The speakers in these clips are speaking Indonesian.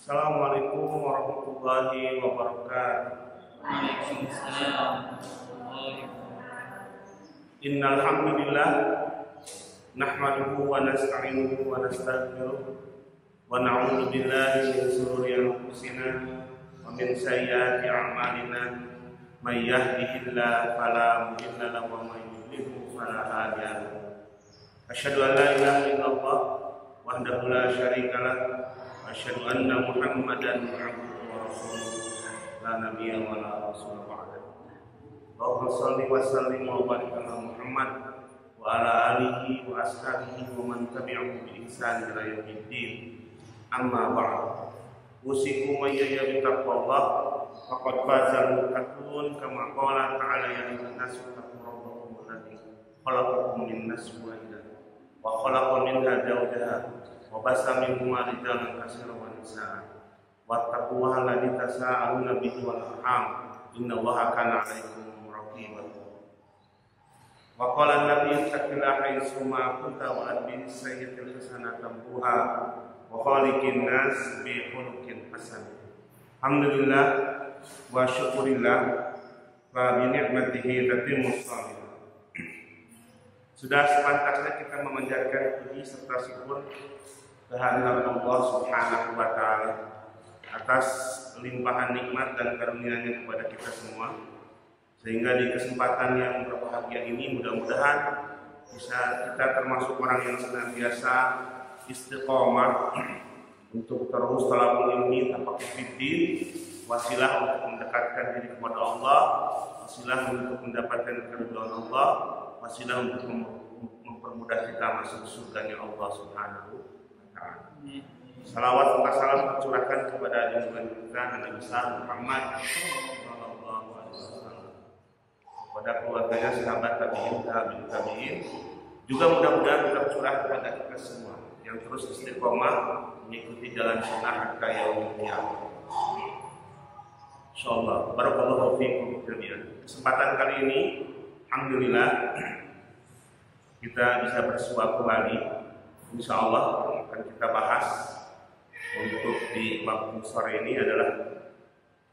Assalamualaikum warahmatullahi wabarakatuh. Waalaikumsalam warahmatullahi wabarakatuh. Innal hamdalillah nahmaduhu wa nasta'inuhu wa nastaghfiruh wa na'udzu billahi min shururi anfusina wa min sayyiati a'malina may yahdihillahu fala mudilla lahu wa may yudlil fala hadiya lahu. Asyhadu an la ilaha illallah wahdahu la syarika lah wa asyhadu anna Muhammadan abduhu wa rasuluh la nabiyya wa la rasula ba'dahu. Allahumma shalli wa sallim wa barik ala Muhammad wa ala alihi wa ashabihi wa man tabi'ahum bi ihsan ila yaumiddin. Amma ba'd. Usikum wa iyaya bi taqwallah faqad fazal muttaqun kama qala ta'ala ya ayyuhan nasu taqu rabbakum alladzi khalaqakum min nafsin wahidah wa khalaqa minha zawjaha wa bassa minhuma rijalan katsiran wa nisaa wattaqullaha alladzi tasaaluna bihi wal arham innallaha kana 'alaikum raqiba. Wa qala an-nabiyyu taqillaha haitsu ma kunta wa adbi sayyi'atil hasanata tamhuha wa khaliqin nas bi khuluqin hasan. Alhamdulillah wa syukurillah wa bi ni'matihi tatimmus shalihat. Sudah sepantasnya kita memanjatkan puji serta syukur kehadiran Allah Subhanahu wa taala atas limpahan nikmat dan karunia-Nya kepada kita semua, sehingga di kesempatan yang berbahagia ini mudah-mudahan bisa kita termasuk orang yang senantiasa istiqomah untuk terus talabul ilmi tanpa fiddin, wasilah untuk mendekatkan diri kepada Allah, wasilah untuk mendapatkan keridhaan Allah, wasilah untuk mempermudah kita masuk surganya Allah Subhanahu wa taala. Salawat serta salam tercurahkan kepada junjungan kita Nabi besar Muhammad sallallahu alaihi wasallam, kepada keluarganya, sahabat tabi'in, juga mudah-mudahan tercurah kepada kita semua yang terus istiqomah mengikuti jalan sunnah hatta yaumil qiyamah. Insyaallah, barakallahu fiikum jami'an. Kesempatan kali ini alhamdulillah kita bisa bersua kembali. Insyaallah akan kita bahas untuk di waktu sore ini adalah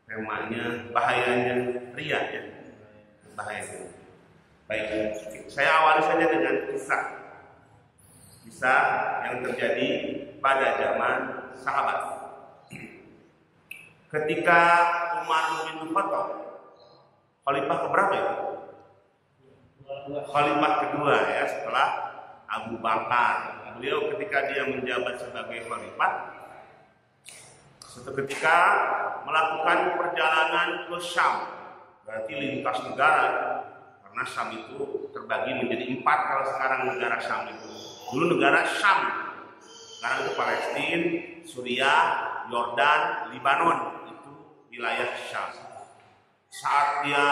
temanya bahayanya riya, ya. Bahaya. Baik, saya awali saja dengan kisah yang terjadi pada zaman sahabat. Ketika Umar bin Khattab, khalifah keberapa ya? Khalifah kedua, ya, setelah Abu Bakar. Beliau ketika dia menjabat sebagai khalifah, suatu ketika melakukan perjalanan ke Syam, berarti lintas negara, karena Syam itu terbagi menjadi 4 kalau sekarang negara Syam itu. Dulu negara Syam, sekarang itu Palestina, Suriah, Yordan, Libanon, itu wilayah Syam. Saat dia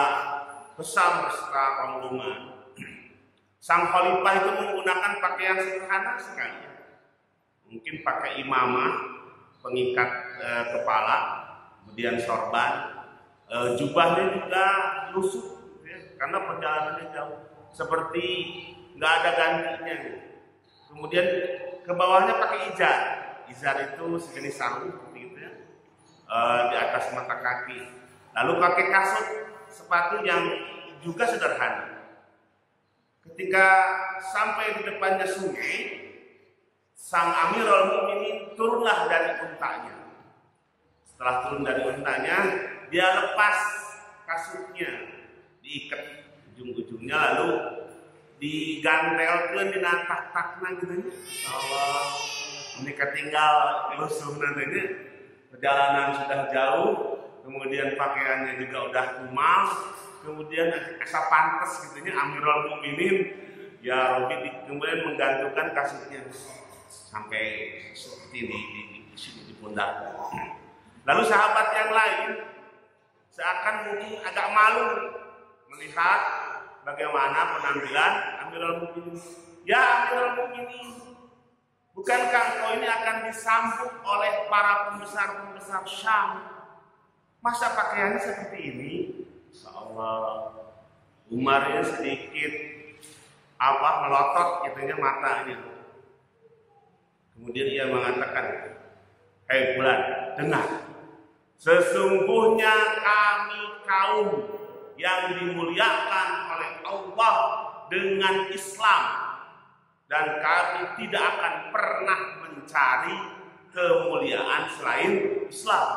ke Syam beserta rombongan, sang khalifah itu menggunakan pakaian sederhana sekali, mungkin pakai imamah, pengikat kepala, kemudian sorban, jubahnya juga lusuh, ya, karena perjalanannya jauh, seperti nggak ada gantinya. Kemudian ke bawahnya pakai izar. Izar itu sejenis sarung, gitu ya, di atas mata kaki. Lalu pakai kasut, sepatu yang juga sederhana. Ketika sampai di depannya sungai, sang Amirul Mukminin turunlah dari untanya. Setelah turun dari untanya, dia lepas kasutnya, diikat ujung-ujungnya, lalu digantelkan, dinatak-takna gitu. Allah, ini ketinggal lusuh nantinya. Perjalanan sudah jauh, kemudian pakaiannya juga udah kumal, kemudian asa pantas gitu nya Amirul Mukminin ya Robi kemudian menggantungkan kasutnya sampai seperti di sini di pundak. Lalu sahabat yang lain seakan mungkin agak malu melihat bagaimana penampilan Amirul Mukminin. Ya Amirul Mukminin, bukankah engkau ini akan disambut oleh para pembesar-pembesar Syam? Masa pakaiannya seperti ini? Insyaallah. Umarnya sedikit melotot gitunya matanya. Kemudian ia mengatakan, Hai bulan, dengar. Sesungguhnya kami kaum yang dimuliakan oleh Allah dengan Islam, dan kami tidak akan pernah mencari kemuliaan selain Islam.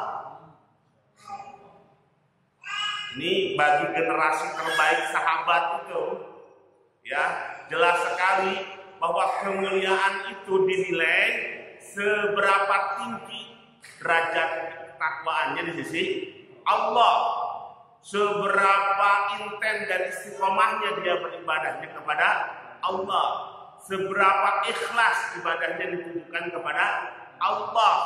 Ini bagi generasi terbaik sahabat itu, ya, jelas sekali bahwa kemuliaan itu dinilai seberapa tinggi derajat ketakwaannya di sisi Allah, seberapa intens dan istiqomahnya dia beribadahnya kepada Allah, seberapa ikhlas ibadahnya ditujukan kepada Allah.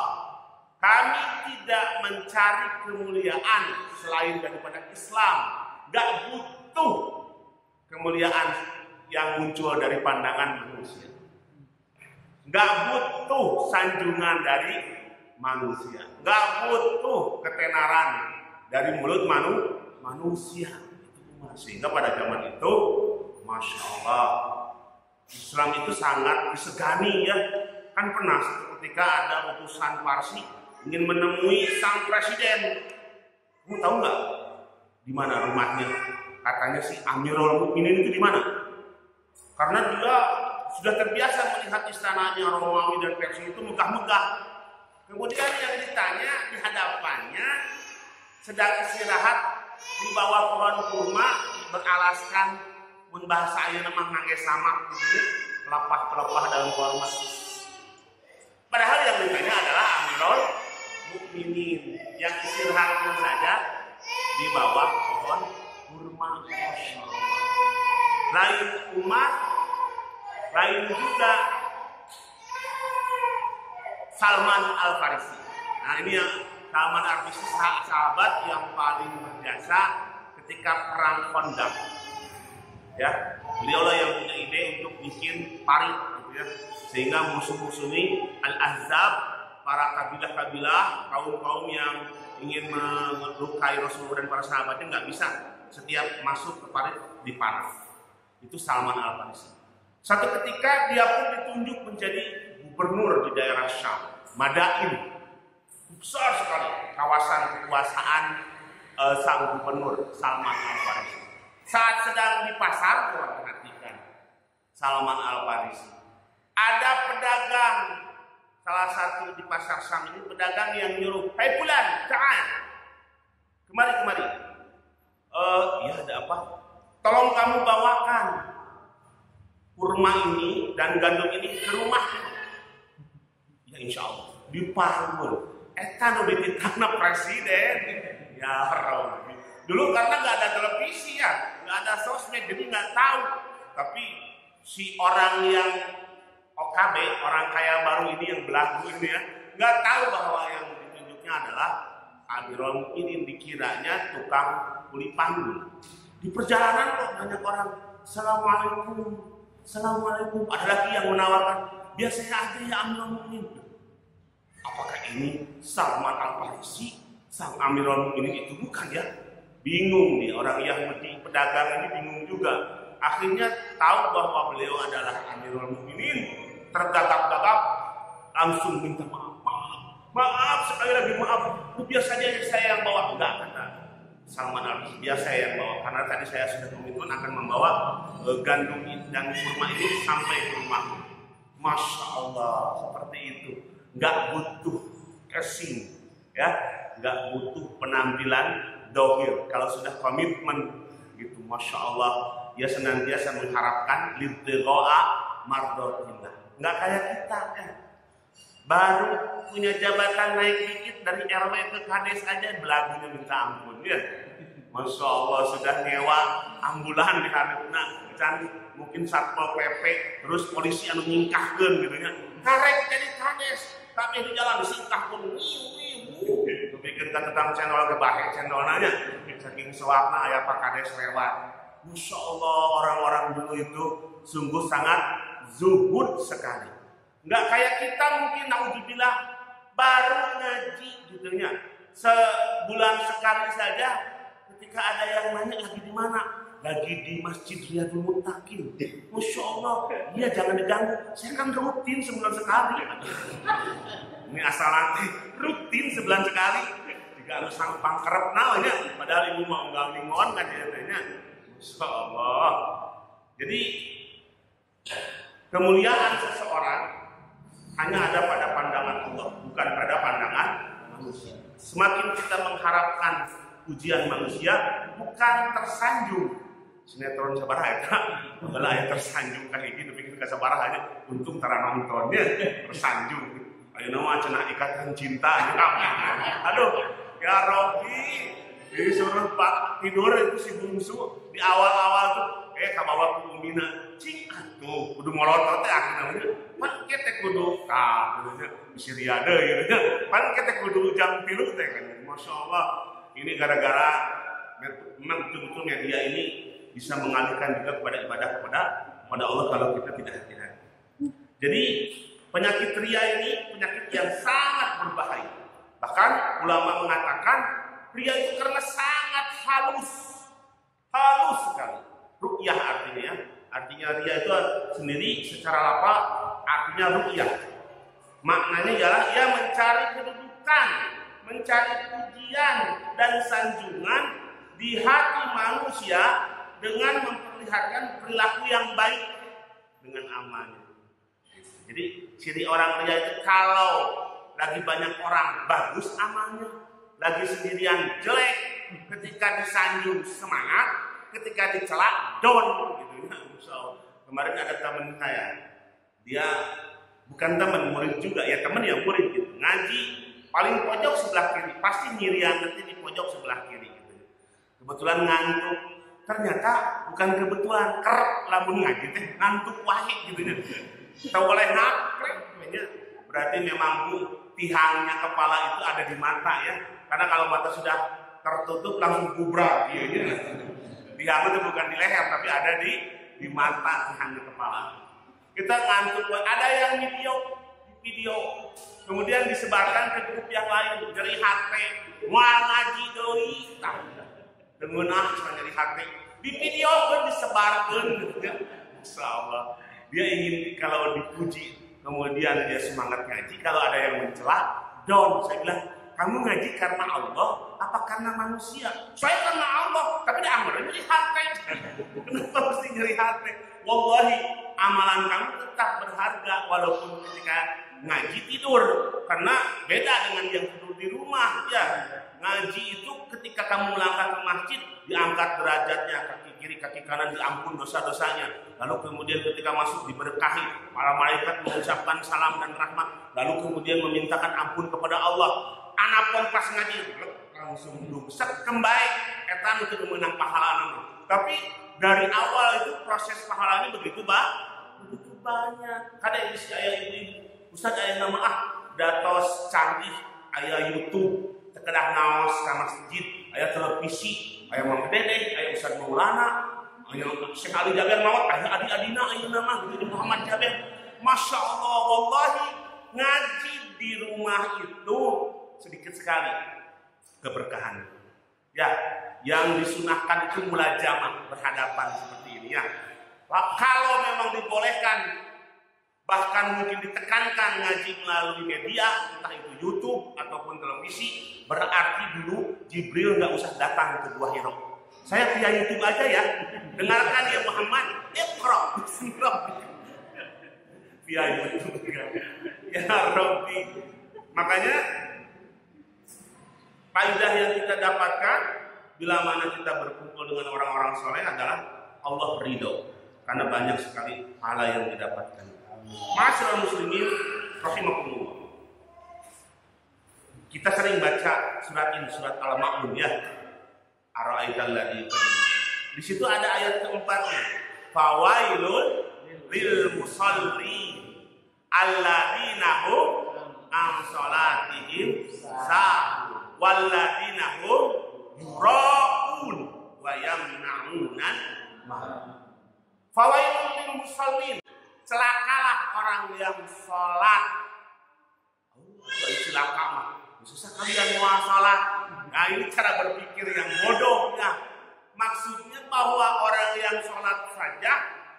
Kami tidak mencari kemuliaan selain daripada Islam. Gak butuh kemuliaan yang muncul dari pandangan manusia. Gak butuh sanjungan dari manusia. Gak butuh ketenaran dari mulut manusia. Sehingga pada zaman itu, Masya Allah, Islam itu sangat disegani ya. Kan pernah ketika ada utusan Parsi ingin menemui sang presiden. Kamu tahu nggak di mana rumahnya? Katanya si Amirul Mukminin itu di mana? Karena dia sudah terbiasa melihat istananya Romawi dan Persia itu megah-megah. Kemudian yang ditanya di hadapannya sedang istirahat di bawah pohon kurma beralaskan bahasa ayeuna mah ngangge samak gitu, pelepah-pelepah dalam kurma. Padahal yang ditanya adalah Amirul Mukminin yang istirahatnya saja di bawah pohon kurma. Lain umat, lain juga Salman Al-Farisi. Nah ini yang Salman Al-Farisi sahabat yang paling berjasa ketika perang Khandaq. Ya, beliaulah yang punya ide untuk bikin parit gitu ya. Sehingga musuh-musuh ini Al-Ahzab, para kabilah-kabilah, kaum-kaum yang ingin melukai Rasulullah dan para sahabatnya nggak bisa. Setiap masuk ke parit dipanah. Itu Salman Al-Farisi. Satu ketika dia pun ditunjuk menjadi gubernur di daerah Syam, Madain. Besar sekali kawasan kekuasaan sang gubernur Salman Al-Farisi. Saat sedang di pasar, perhatikan Salman Al-Farisi. Ada pedagang, salah satu di pasar Syam ini pedagang yang nyuruh, "Hai Fulan, ta'al. Kemari. Ya ada apa? Tolong kamu bawakan kurma ini dan gandum ini ke rumah." Ya insya Allah. Dipanggul. Eta nu dititahna presiden. Ya Rabbi. Dulu karena nggak ada televisi ya, nggak ada sosmed, jadi nggak tahu. Tapi si orang yang OKB, orang kaya baru ini yang belagu ini ya, nggak tahu bahwa yang ditunjuknya adalah Amirul Mukminin, dikiranya tukang kuli panggul. Di perjalanan kok banyak orang, Assalamualaikum. Ada lagi yang menawarkan, biasanya aja ya Amirul Mukminin. Apakah ini Salman Al-Farisi, sang Amirul Mukminin itu? Bukan ya. Bingung nih orang Yahudi, pedagang ini bingung juga. Akhirnya tahu bahwa beliau adalah Amirul Mukminin, tergagap-gagap, langsung minta maaf sekali lagi maaf. Biasanya saya yang bawa, enggak kata Salman Al-Farisi, biasa saya yang bawa karena tadi saya sudah komitmen akan membawa gandum dan kurma ini sampai ke rumah. Masya Allah, seperti itu. Nggak butuh casing, ya, nggak butuh penampilan dohir. Kalau sudah komitmen gitu, Masya Allah, dia senantiasa mengharapkan libtiroa mardotillah. Nggak kayak kita kan, baru punya jabatan naik dikit dari RW ke Kades aja belagunya minta ampun ya. Masya Allah sudah nyewa ambulan di Hadapna, mungkin Satpol PP, terus polisi anu nyingkahkeun gitu nya. Karek jadi Kades, tapi di jalan disingkah pun bikin ke tetang channel ke bahe channel nanya saking sewakna aya Pak Kades lewat. Masya Allah orang-orang dulu itu sungguh sangat zuhud sekali. Nggak kayak kita mungkin naudzubillah baru ngaji gitu nya. Sebulan sekali saja ketika ada yang nanya lagi di mana, lagi di Masjid Riyadul Muttaqin. Masya Allah, dia jangan diganggu. Saya kan rutin sebulan sekali. Ini asal nanti rutin sebulan sekali. Jika harus sang pangkerep namanya, padahal ibu mau nggak lingon kan katanya. Masya Allah. Jadi kemuliaan seseorang hanya ada pada pandangan Allah, bukan pada pandangan manusia. Semakin kita mengharapkan pujian manusia, bukan tersanjung. Sinetron sabaraha eta, bala aya tersanjung kayak gitu, bikin ka sabaraha aja. Untung tara nontonnya tersanjung. Ayeuna mah cenah ikatan cinta. Aduh, ya Robbi, disuruh Pak tidur itu si bungsu di awal-awal tuh, kabawa ku umina, cing atuh, kudu molotot teh akhirnya. Pan ketek kudu bisi riade gitu nya. Pan ketek kudu jam 3 teh kan. Masya Allah, ini gara-gara memang betul-betul media ini bisa mengalihkan juga kepada ibadah kepada Allah kalau kita tidak hati-hati. Jadi penyakit ria ini penyakit yang sangat berbahaya. Bahkan ulama mengatakan ria itu karena sangat halus sekali. Ru'yah artinya ya. Artinya ria itu sendiri secara lafal artinya ru'yah. Maknanya ialah ia mencari kedudukan, mencari pujian dan sanjungan di hati manusia dengan memperlihatkan perilaku yang baik dengan amalnya. Jadi ciri orang ria itu kalau lagi banyak orang bagus amalnya, lagi sendirian jelek, ketika disanjung semangat, ketika dicela down gitu ya. So, kemarin ada teman saya, dia bukan teman murid juga ya, teman yang murid gitu. Ngaji paling pojok sebelah kiri, pasti nyirian nanti di pojok sebelah kiri gitu. Kebetulan ngantuk, ternyata bukan kebetulan kerep lamun ngaji teh ngantuk wae gitu ya. Tahu oleh nakrek berarti memang tihangnya kepala itu ada di mata ya. Karena kalau mata sudah tertutup langsung gubrak ya. Tihang itu bukan di leher tapi ada di mata tihangnya kepala. Kita ngantuk, ada yang video kemudian disebarkan ke grup yang lain dari HP moal ngaji deui dengeunah dari HP di video pun disebarkan. Insyaallah dia ingin kalau dipuji kemudian dia semangat ngaji, kalau ada yang mencela down. Saya bilang, kamu ngaji karena Allah apa karena manusia? Saya karena Allah, tapi dia amalan nyeri hati. Kenapa mesti nyeri hati? Wallahi amalan kamu tetap berharga walaupun ketika ngaji tidur, karena beda dengan yang tidur di rumah ya. Ngaji itu ketika kamu melangkah ke masjid diangkat derajatnya, kaki kiri kaki kanan diampun dosa-dosanya, lalu kemudian ketika masuk diberkahi, para malaikat mengucapkan salam dan rahmat, lalu kemudian memintakan ampun kepada Allah. Anapun pas ngaji langsung dungsek kembali etan untuk menang pahala. Tapi dari awal itu proses pahalanya begitu banyak. Kadang isi ayah ibu Ustaz ayah nama datos canggih ayah YouTube terkedah naos ke masjid, ayah televisi, ayah Mang Dedeh, ayah Ustaz Maulana, ayah Syekh Ali Jaber mawat, ayah Adi-Adina, ayah nama gitu Muhammad Jaber. Masya Allah, wallahi ngaji di rumah itu sedikit sekali keberkahan. Ya, yang disunahkan itu mulajamah berhadapan seperti ini ya. Kalau memang dibolehkan, bahkan mungkin ditekankan ngaji melalui media, entah itu YouTube ataupun televisi, berarti dulu Jibril nggak usah datang ke Gua Hiro. Saya via YouTube aja ya, dengarkan ya Muhammad, Iqra, Bismillah. Via YouTube ya Rabbi. Makanya faedah yang kita dapatkan bila mana kita berkumpul dengan orang-orang soleh adalah Allah ridho, karena banyak sekali pahala yang didapatkan. Masyaallah muslimin rahimakumullah. Kita sering baca surat ini, surat Al-Ma'un ya. Ara'aital ladzi. Di situ ada ayat keempatnya. Fawailul lil musallin alladzina hum an salatihim sahun walladzina hum yura'un wa yamna'unan ma'ruf. Fawailul lil musallin, celakalah orang yang sholat. Celaka mah susah kalian mau sholat. Nah ini cara berpikir yang bodoh ya. Maksudnya bahwa orang yang sholat saja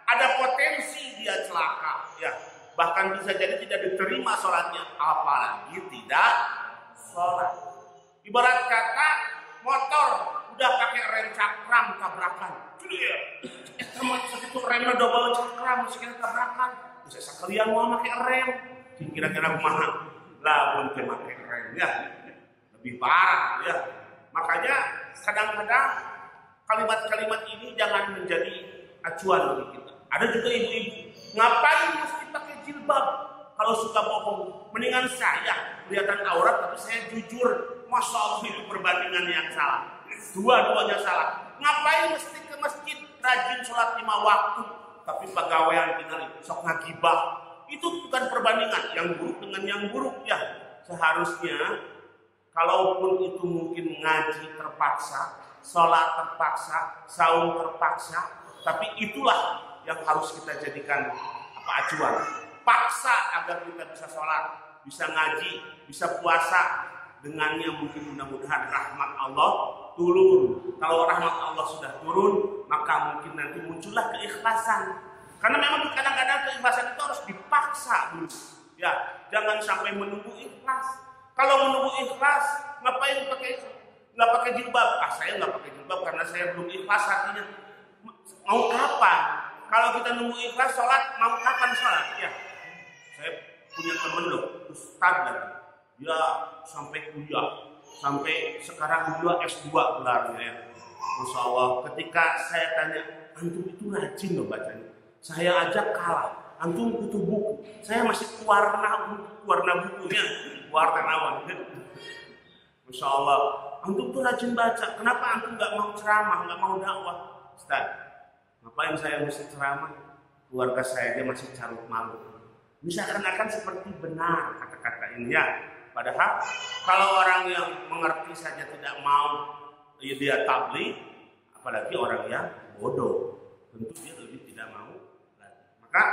ada potensi dia celaka, ya. Bahkan bisa jadi tidak diterima sholatnya, apalagi tidak sholat. Ibarat kata motor udah pakai rem cakram tabrakan, itu remnya double cakram, mesti tabrakan. Bisa sekalian mau pakai rem, kira-kira kumaha lah untuk pakai rem, ya lebih parah, ya. Makanya kadang-kadang kalimat-kalimat ini jangan menjadi acuan bagi kita. Ada juga ibu-ibu, ngapain mesti pakai jilbab? Kalau suka bohong, mendingan saya kelihatan aurat tapi saya jujur. Masya Allah, itu perbandingan yang salah. Dua-duanya salah. Ngapain mesti ke masjid rajin sholat 5 waktu tapi pegawaian tinggal sok ngagibah? Itu bukan perbandingan yang buruk dengan yang buruk, ya. Seharusnya kalaupun itu mungkin ngaji terpaksa, sholat terpaksa, saum terpaksa, tapi itulah yang harus kita jadikan acuan. Paksa agar kita bisa sholat, bisa ngaji, bisa puasa. Dengannya mungkin mudah-mudahan rahmat Allah turun. Kalau rahmat Allah sudah turun, maka mungkin nanti muncullah keikhlasan. Karena memang kadang-kadang keikhlasan itu harus dipaksa dulu. Ya, jangan sampai menunggu ikhlas. Kalau menunggu ikhlas, ngapain nggak pakai jilbab? Saya nggak pakai jilbab karena saya belum ikhlas hatinya. Mau kapan? Kalau kita nunggu ikhlas sholat, mau kapan sholat? Ya, saya punya temen loh, ustadz lagi. Dia sampai kuliah, sampai sekarang dia S2 gelarnya, ya. Masya Allah, ketika saya tanya, antum itu rajin loh bacanya. Saya aja kalah, antum butuh buku. Saya masih warna bukunya, wartawan. Masya Allah, antum tuh rajin baca. Kenapa antum nggak mau ceramah, nggak mau dakwah? Ustaz, ngapain saya mesti ceramah? Keluarga saya aja masih carut marut. Bisa akan seperti benar kata-kata ini, ya. Padahal kalau orang yang mengerti saja tidak mau, ya dia tabligh, apalagi orang yang bodoh, tentu dia lebih tidak mau lagi. Maka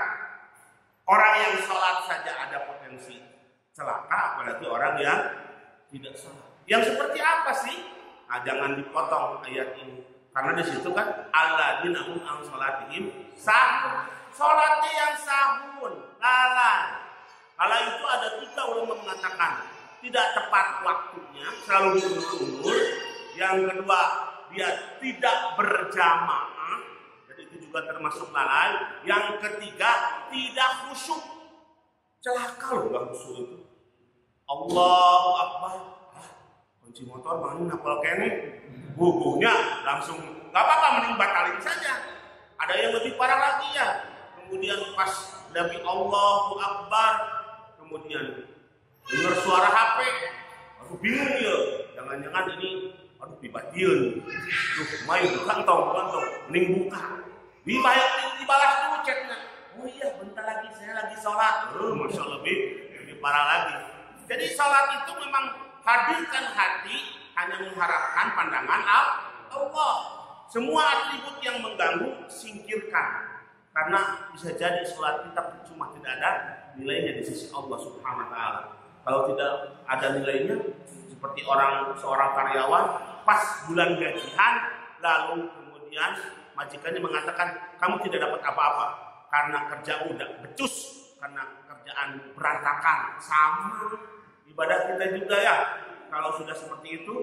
orang yang sholat saja ada potensi celaka, apalagi orang yang tidak sholat. Yang seperti apa sih? Nah, jangan dipotong ayat ini, karena di situ kan alladzina hum an sholatihim sahun. Sholatnya yang sahun, lalai. Kalau itu ada 3 ulama mengatakan tidak tepat waktunya, selalu diundur. Yang kedua, dia tidak berjamaah, jadi itu juga termasuk lalai. Yang ketiga, tidak khusyuk. Celaka loh nggak khusyuk itu. Allahu Akbar. Kunci motor mana kalau kene, bubuhnya langsung nggak apa-apa, mending batalin saja. Ada yang lebih parah lagi, ya. Kemudian pas Nabi Allahu Akbar, kemudian dengar suara HP, aku bingung ya, jangan-jangan ini, aduh dibatil, main bukan tong, mending buka, dibalas dulu chatnya. Oh iya, bentar lagi saya lagi sholat. Masya Allah, lebih parah lagi. Jadi sholat itu memang hadirkan hati, hanya mengharapkan pandangan Allah. Semua atribut yang mengganggu singkirkan. Karena bisa jadi sholat kita cuma tidak ada nilainya di sisi Allah Subhanahu wa Ta'ala. Kalau tidak ada nilainya, seperti seorang karyawan pas bulan gajian, lalu kemudian majikannya mengatakan kamu tidak dapat apa-apa karena kerja udah becus, karena kerjaan berantakan. Sama ibadah kita juga, ya. Kalau sudah seperti itu,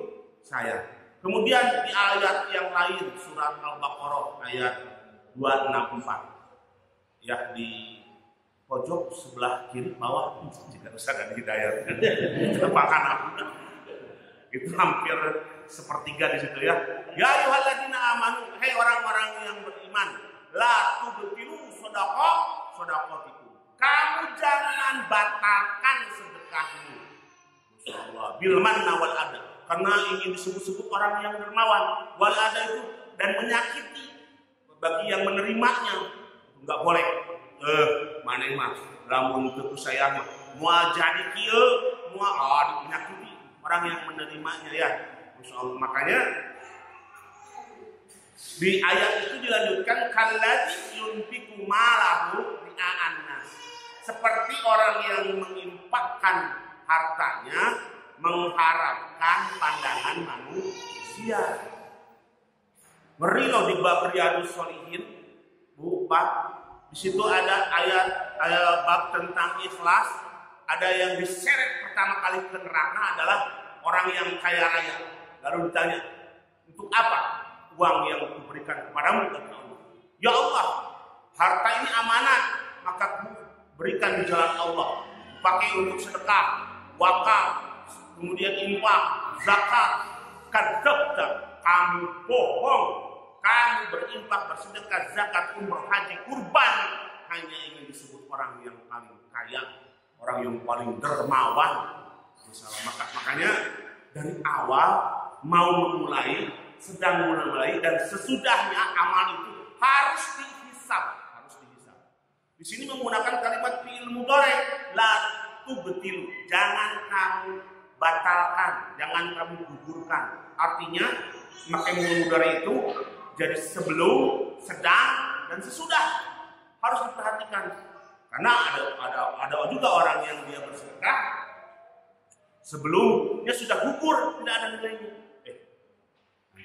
saya. Kemudian di ayat yang lain, surat Al-Baqarah ayat 264. Ya, di pojok sebelah kiri bawah, jika usah ada hidayah, terpakan aku, itu hampir sepertiga di situ, ya. Ya ayyuhalladzina amanu, hai orang-orang yang beriman, la tubtilu shadaqatikum. Kamu jangan batalkan sedekahmu. Masyaallah, bil manna wal adha, karena ingin disebut-sebut orang yang dermawan. Wal adha itu dan menyakiti bagi yang menerimanya. Enggak boleh. Mana mah lamun teu sayang mah moal jadi kieu, moal menyakiti orang yang menerimanya, ya. Masyaallah, makanya di ayat itu dilanjutkan kalladzi yunfiqu malahu ria'an nas. Seperti orang yang menginfakkan hartanya mengharapkan pandangan manusia. Ngeri loh di bab Riyadhus Shalihin, Bu, Pak. Di situ ada ayat bab tentang ikhlas. Ada yang diseret pertama kali ke neraka adalah orang yang kaya raya. Lalu ditanya, untuk apa uang yang kuberikan kepadamu? Kata Allah, ya Allah, harta ini amanat, maka ku berikan di jalan Allah. Pakai untuk sedekah, wakaf, kemudian infak, zakat. Kadzabta, kamu bohong. Kamu berinfak, bersedekah, zakat, umrah, haji, kurban, hanya ingin disebut orang yang paling kaya, orang yang paling dermawan. Makanya dari awal mau memulai, sedang memulai, dan sesudahnya amal itu harus dihisab, Di sini menggunakan kalimat fi'il mudhari, la tubtilu, jangan kamu batalkan, jangan kamu gugurkan. Artinya pakai fi'il mudhari itu jadi sebelum, sedang, dan sesudah harus diperhatikan. Karena ada juga orang yang dia bersedekah sebelumnya sudah gugur, tidak ada nilainya.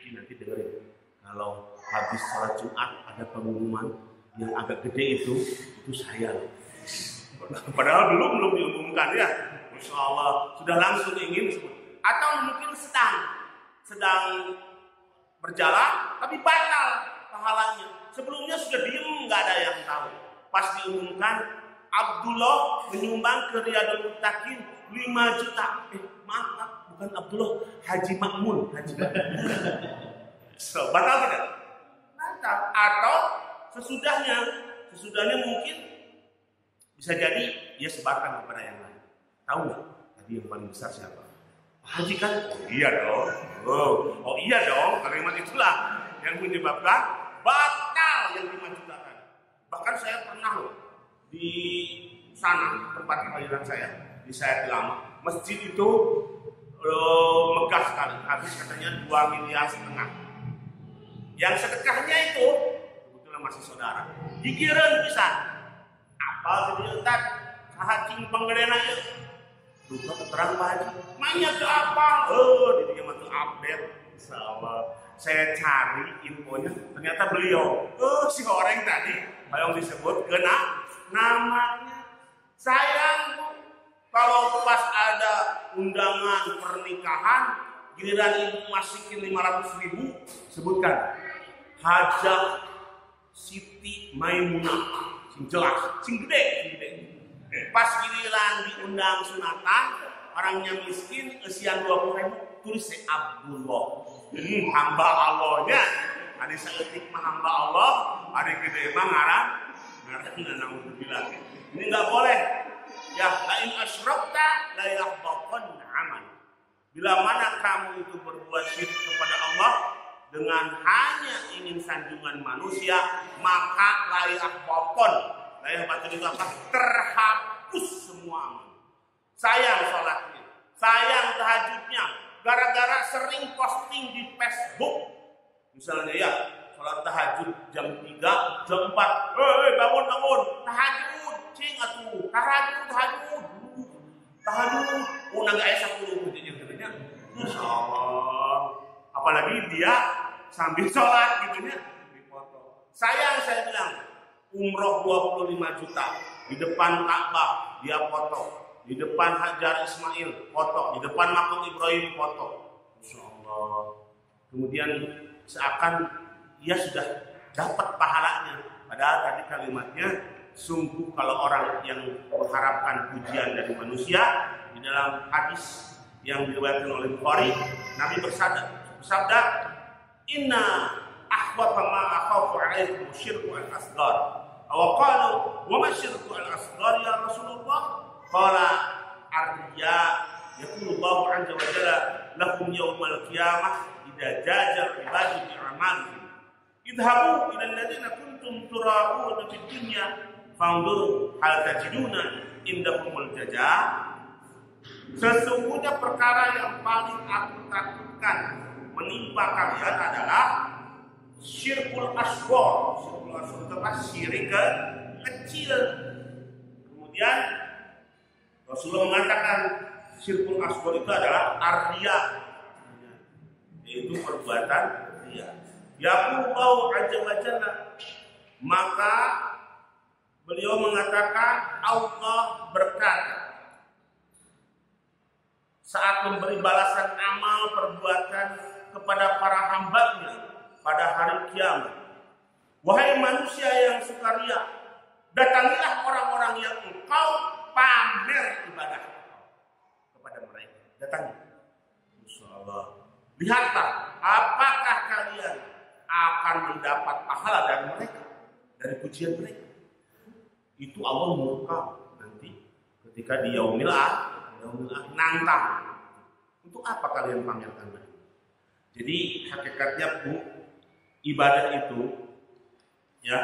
Nanti dengerin, kalau habis salat Jumat ada pengumuman yang agak gede itu saya. Padahal belum diumumkan ya. Masya Allah, sudah langsung ingin sebut. Atau mungkin sedang berjalan tapi batal pahalanya. Sebelumnya sudah diem, nggak ada yang tahu. Pas diumumkan, Abdullah menyumbang ke Riyadhul Muttaqin 5 juta. Maaf, bukan Abdullah, Haji Makmun. So, batal tidak? Batal. Atau sesudahnya mungkin bisa jadi dia sebarkan kepada yang lain. Tahu nggak? Tadi yang paling besar siapa? Haji kan? Oh iya dong. Oh iya dong. Kalimat itulah yang menyebabkan batal yang 5 juta kan. Bahkan saya pernah loh di sana tempat kelahiran saya di Sayat Lama. Masjid itu megah sekali. Habis katanya 2,5 miliar. Yang sedekahnya itu kebetulan masih saudara. Gigireun pisan. Apa jadi entat? Sahacing penggedena ieu. Duga keterang Pak Haji. Mainnya ke apa? Di dia mah update. Insyaallah. Saya cari infonya, ternyata beliau. Si orang tadi, yang disebut kena namanya. Sayang, kalau pas ada undangan pernikahan, giliran ibu masukin 500.000, sebutkan Hajah Siti Maimunah, sing jelas, sing gede. Pas giliran diundang sunatan, orangnya miskin, usia 20.000, tulis Abdullah. Hamba Allahnya, ada seetik mah hamba Allah, ada gede mah ngarang naudzubillah. Ini nggak boleh. Ya, lain asyrakta la yahbaqan amal. Bila mana kamu itu berbuat syirik kepada Allah dengan hanya ingin sanjungan manusia, maka la yahbaqan. La yahbaqan itu apa? Terhapus semua amal. Sayang salatnya, sayang tahajudnya, gara-gara sering posting di Facebook. Misalnya ya, salat tahajud jam 3, jam 4. Bangun, tahajud, cing atuh. Tahajud. Nggak aya 10 katanya. Masyaallah. Apalagi dia sambil sholat gitu nya dipoto. Sayang saya bilang, umroh 25 juta di depan Ka'bah dia foto. Di depan Hajar Ismail foto, di depan makam Ibrahim foto. Masyaallah. Kemudian seakan ia sudah dapat pahalanya. Padahal tadi kalimatnya, sungguh kalau orang yang mengharapkan pujian dari manusia, di dalam hadis yang diriwayatkan oleh Bukhari, Nabi bersabda, "Inna akhwafa ma akhafu 'alaikum syirku al-asghar." Aw qalu, "Wa ma syirku al-asghar ya Rasulullah?" Qala ardiya yaqulullahu 'azza wa jalla lahum yawmal qiyamah idza jajal ibadu bi a'malihim idhabu ila alladziina kuntum tura'una fid dunya fanzuru hal tajiduna indahumul jazaa. Sesungguhnya perkara yang paling aku takutkan menimpa kalian adalah syirkul asghar. Syirkul asghar itu apa? Syirik kecil. Kemudian Rasulullah mengatakan syirkul asghar itu adalah ardia, yaitu perbuatan ria. Yaqulu azza wa jalla, maka beliau mengatakan, Allah berkata saat memberi balasan amal perbuatan kepada para hambanya pada hari kiamat. Wahai manusia yang sukaria, datangilah orang-orang yang engkau pamer ibadah kepada mereka. Datangi. Insyaallah. Lihatlah apakah kalian akan mendapat pahala dari mereka, dari pujian mereka. Itu Allah murka nanti ketika di yaumil akhir nantang. Untuk apa kalian pamerkan? Jadi hakikatnya Bu, ibadah itu ya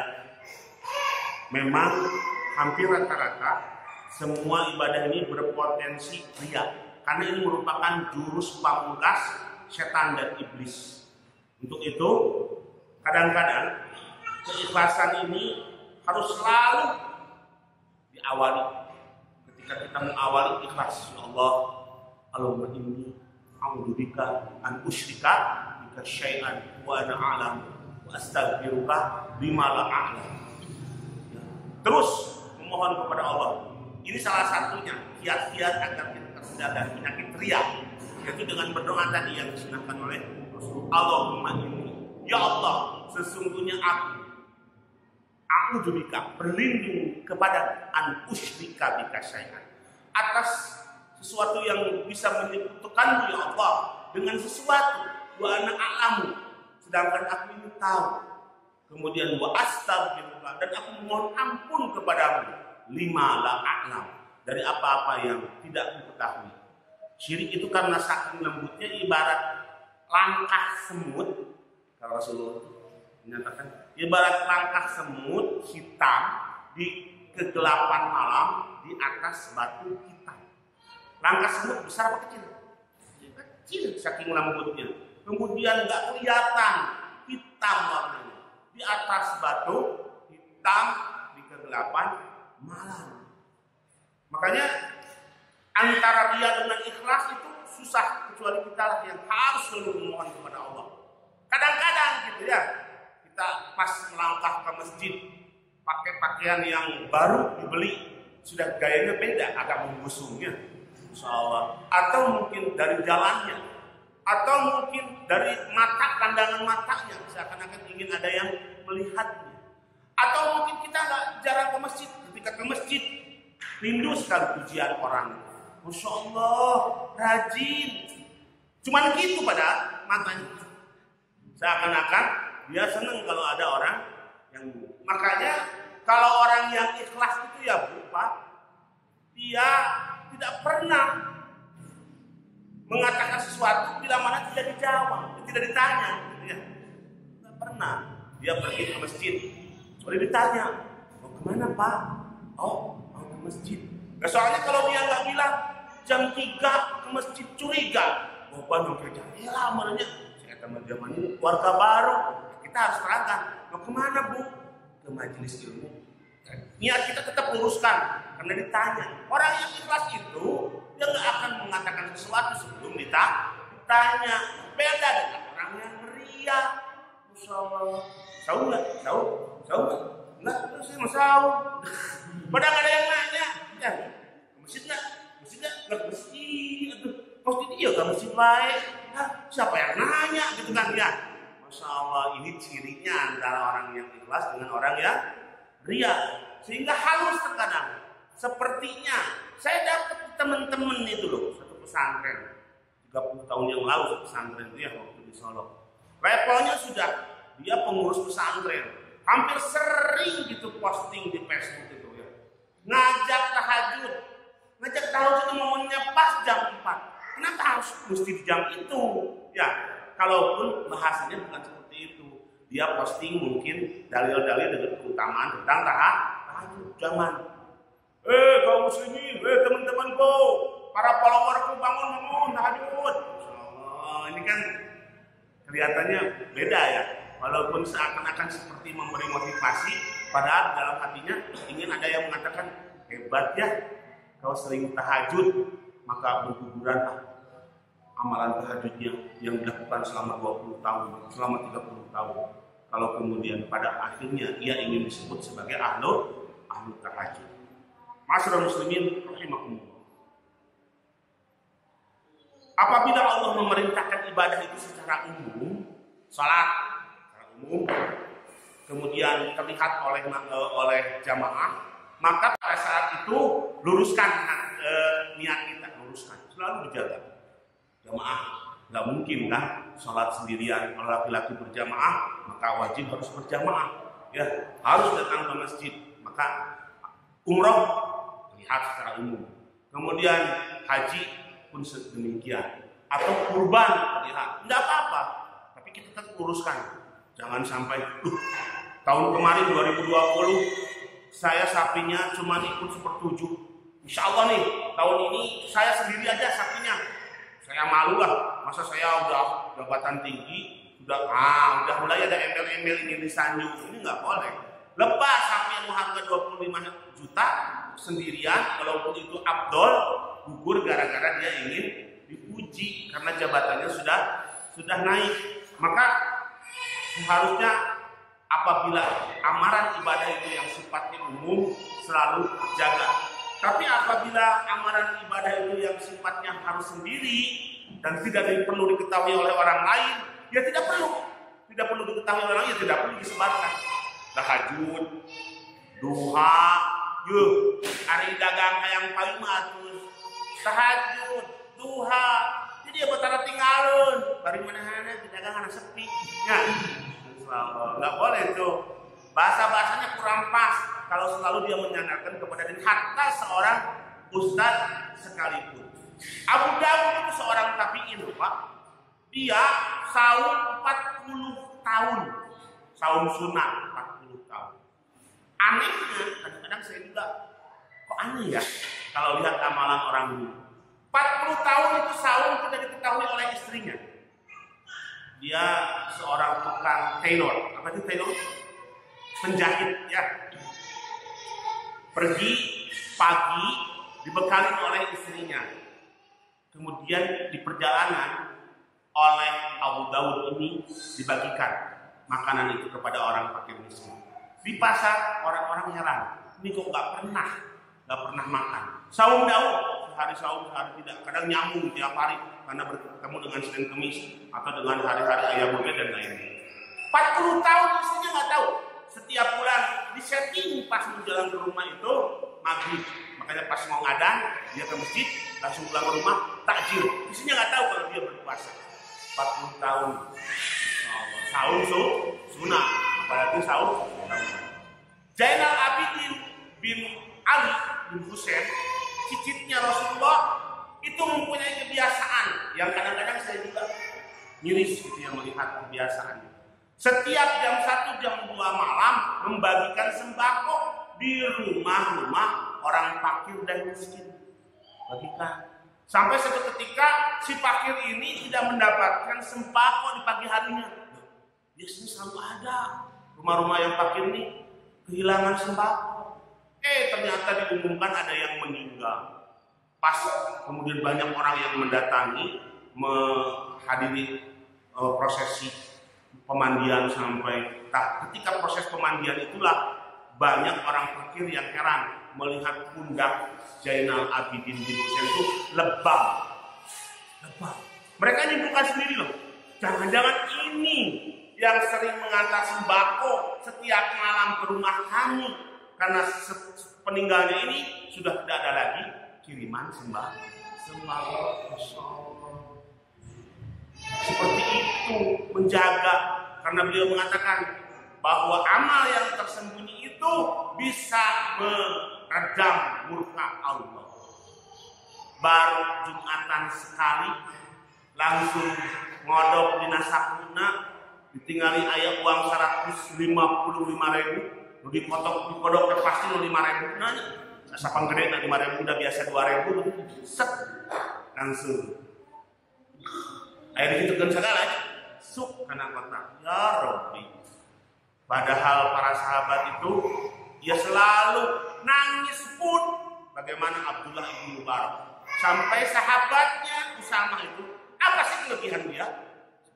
memang hampir rata-rata semua ibadah ini berpotensi riya, karena ini merupakan jurus pamungkas setan dan iblis. Untuk itu kadang-kadang keikhlasan ini harus selalu diawali. Ketika kita mengawali ikhlas, ya Allah, Allahumma inni a'udzubika an usyrika bika syai'an wa ana a'lam wa astaghfiruka bima la a'lam. Terus memohon kepada Allah. Ini salah satunya kiat-kiat agar kita terhindar dari penyakit riya, yaitu dengan berdoa tadi yang disunahkan oleh Rasul. Allahumma inni, ya Allah, sesungguhnya aku juga berlindung kepada an usyrika bika syai'an, atas sesuatu yang bisa menyekutukanmu ya Allah dengan sesuatu, wa ana a'lamu, sedangkan aku ini tahu. Kemudian wa astaghfiruka, dan aku mohon ampun kepadamu, lima la a'lam, dari apa-apa yang tidak kuketahui. Syirik itu karena saking lembutnya ibarat langkah semut. Kalau Rasulullah menyatakan ibarat langkah semut hitam di kegelapan malam di atas batu hitam. Langkah semut besar apa kecil? Kecil saking lembutnya. Kemudian nggak kelihatan, hitam warnanya di atas batu hitam di kegelapan malam. Makanya antara dia dengan ikhlas itu susah, kecuali kita lah yang harus selalu memohon kepada Allah. Kadang-kadang gitu ya, kita pas melangkah ke masjid pakai pakaian yang baru dibeli, sudah gayanya beda, agak membusungnya, insyaallah. Atau mungkin dari jalannya, atau mungkin dari mata, pandangan matanya, seakan-akan ingin ada yang melihatnya. Atau mungkin kita nggak jarang ke masjid, ketika ke masjid rindu sekali pujian orang. Masya Allah, rajin. Cuman gitu pada matanya. Seakan-akan dia senang kalau ada orang yang. Makanya kalau orang yang ikhlas itu ya Bu, Pak, dia tidak pernah mengatakan sesuatu bila mana tidak dijawab, tidak ditanya, gitu ya. Tidak pernah. Dia pergi ke masjid, boleh ditanya, mau kemana Pak? Oh, mau ke masjid. Nah, soalnya kalau dia nggak bilang jam 3 ke masjid, curiga. Oh, Bandung kerja, ya lamarnya. Saya teman-teman ini keluarga baru, kita harus terangkan. Mau kemana Bu? Ke majelis ilmu. Niat kita tetap luruskan karena ditanya. Orang yang ikhlas itu dia nggak akan mengatakan sesuatu sebelum ditanya. Beda dengan orang yang meriah. Masya Allah. Tahu nggak? Tahu nggak? Nggak, terus saya mau tahu. Padahal nggak ada yang nanya. Ya, ke masjid nggak? Nggak ke masjid. Masjid iya ke masjid baik. Nah, siapa yang nanya gitu kan ya? Masya Allah, ini cirinya antara orang yang ikhlas dengan orang yang ria. Sehingga halus terkadang. Sepertinya saya dapat teman-teman itu loh, satu pesantren 30 tahun yang lalu, satu pesantren itu ya waktu di Solo. Levelnya sudah dia pengurus pesantren, hampir sering gitu posting di Facebook itu ya. Ngajak tahajud itu momennya pas jam 4. Kenapa harus mesti di jam itu? Ya, kalaupun bahasanya bukan seperti itu, dia posting mungkin dalil-dalil dengan keutamaan tentang tahajud. Jangan. Kaum muslimin, teman-temanku, para followerku bangun tahajud. Ini kan kelihatannya beda ya. Walaupun seakan-akan seperti memberi motivasi, padahal dalam hatinya ingin ada yang mengatakan, hebat ya, kau sering tahajud, maka berguguranlah. amalan tahajudnya yang dilakukan selama 20 tahun, selama 30 tahun. Kalau kemudian pada akhirnya ia ingin disebut sebagai ahlu tahajud. Masyarul muslimin rahimakumullah. Apabila Allah memerintahkan ibadah itu secara umum, salat secara umum, kemudian terlihat oleh jamaah, maka pada saat itu luruskan niat kita, luruskan, selalu dijaga. Jamaah nggak mungkin kan sholat sendirian. Kalau laki-laki berjamaah maka wajib harus berjamaah, ya harus datang ke masjid. Maka umroh lihat secara umum, kemudian haji pun sedemikian, atau kurban lihat, nggak apa-apa, tapi kita tetap luruskan. Jangan sampai tahun kemarin 2020 saya sapinya cuma ikut 1/7. Insya Allah nih tahun ini saya sendiri aja sapinya. Saya malu lah, masa saya udah jabatan tinggi, udah mulai ada embel-embel ini disanjung. Ini nggak boleh. Lepas sapi yang harga 25 juta sendirian, walaupun itu abdol, gugur gara-gara dia ingin dipuji karena jabatannya sudah naik. Maka seharusnya apabila amaran ibadah itu yang sifatnya umum selalu jaga. Tapi apabila amaran ibadah itu yang sifatnya harus sendiri dan tidak perlu diketahui oleh orang lain, ya tidak perlu diketahui oleh orang lain, ya tidak perlu disebarkan. Tahajud, duha, yuk, hari dagang hayang paling matus. Tahajud, duha, jadi ya betara tinggalun. Bari mana-mana dagang anak sepi. Ya, nggak boleh itu. Bahasa-bahasanya kurang pas kalau selalu dia menyandarkan kepada diri, hatta seorang ustadz sekalipun. Abu Dawud itu seorang tabi'in, Pak. Dia saum 40 tahun. Saum sunnah 40 tahun. Anehnya, kadang-kadang saya juga kok aneh ya kalau lihat amalan orang dulu. 40 tahun itu saum tidak diketahui oleh istrinya. Dia seorang tukang tailor. Apa itu tailor? Penjahit, ya. Pergi pagi dibekali oleh istrinya. Kemudian di perjalanan oleh Abu Dawud ini dibagikan makanan itu kepada orang fakir miskin. Di pasar orang-orang heran, ini kok nggak pernah makan. Saum Daud, sehari saum sehari tidak. Kadang nyambung tiap hari karena bertemu dengan Senin Kemis atau dengan hari-hari ayam berbeda dan lainnya. 40 tahun istrinya nggak tahu. Setiap bulan disetting pas menjalan ke rumah itu maghrib. Makanya pas mau ngadan dia ke masjid langsung pulang ke rumah takjil. Istrinya nggak tahu kalau dia berpuasa. 40 tahun. Saum sunnah, apalagi saum. Zainal Abidin bin Ali bin Husain, cicitnya Rasulullah, itu mempunyai kebiasaan yang kadang-kadang saya juga miris gitu ya melihat kebiasaannya. Setiap jam 1 jam 2 malam membagikan sembako di rumah-rumah orang fakir dan miskin. Bagikan. Sampai suatu ketika si fakir ini tidak mendapatkan sembako di pagi harinya. Biasanya selalu ada rumah-rumah yang fakir ini kehilangan sembako. Ternyata diumumkan ada yang meninggal. Pas kemudian banyak orang yang mendatangi menghadiri prosesi pemandian sampai ketika proses pemandian itulah banyak orang fakir yang heran melihat pundak Zainal Abidin bin Husain itu lebam. Mereka nyimpulkan sendiri loh. Jangan-jangan ini yang sering mengantar sembako setiap malam ke rumah kamu karena peninggalnya ini sudah tidak ada lagi kiriman sembako. Seperti itu menjaga, karena beliau mengatakan bahwa amal yang tersembunyi itu bisa meredam murka Allah. Baru Jumatan sekali langsung ngodok di nasakuna, ditinggali ayat uang 155.000, dikodok pasti 5.000. Nah, sapang gede 5.000 udah biasa 2.000, set langsung. Akhirnya dihitungkan segala, suk karena kota, ya Rabbi. Padahal para sahabat itu, dia selalu nangis pun. Bagaimana Abdullah ibn Mubarak. Sampai sahabatnya Usamah itu Apa sih kelebihan dia?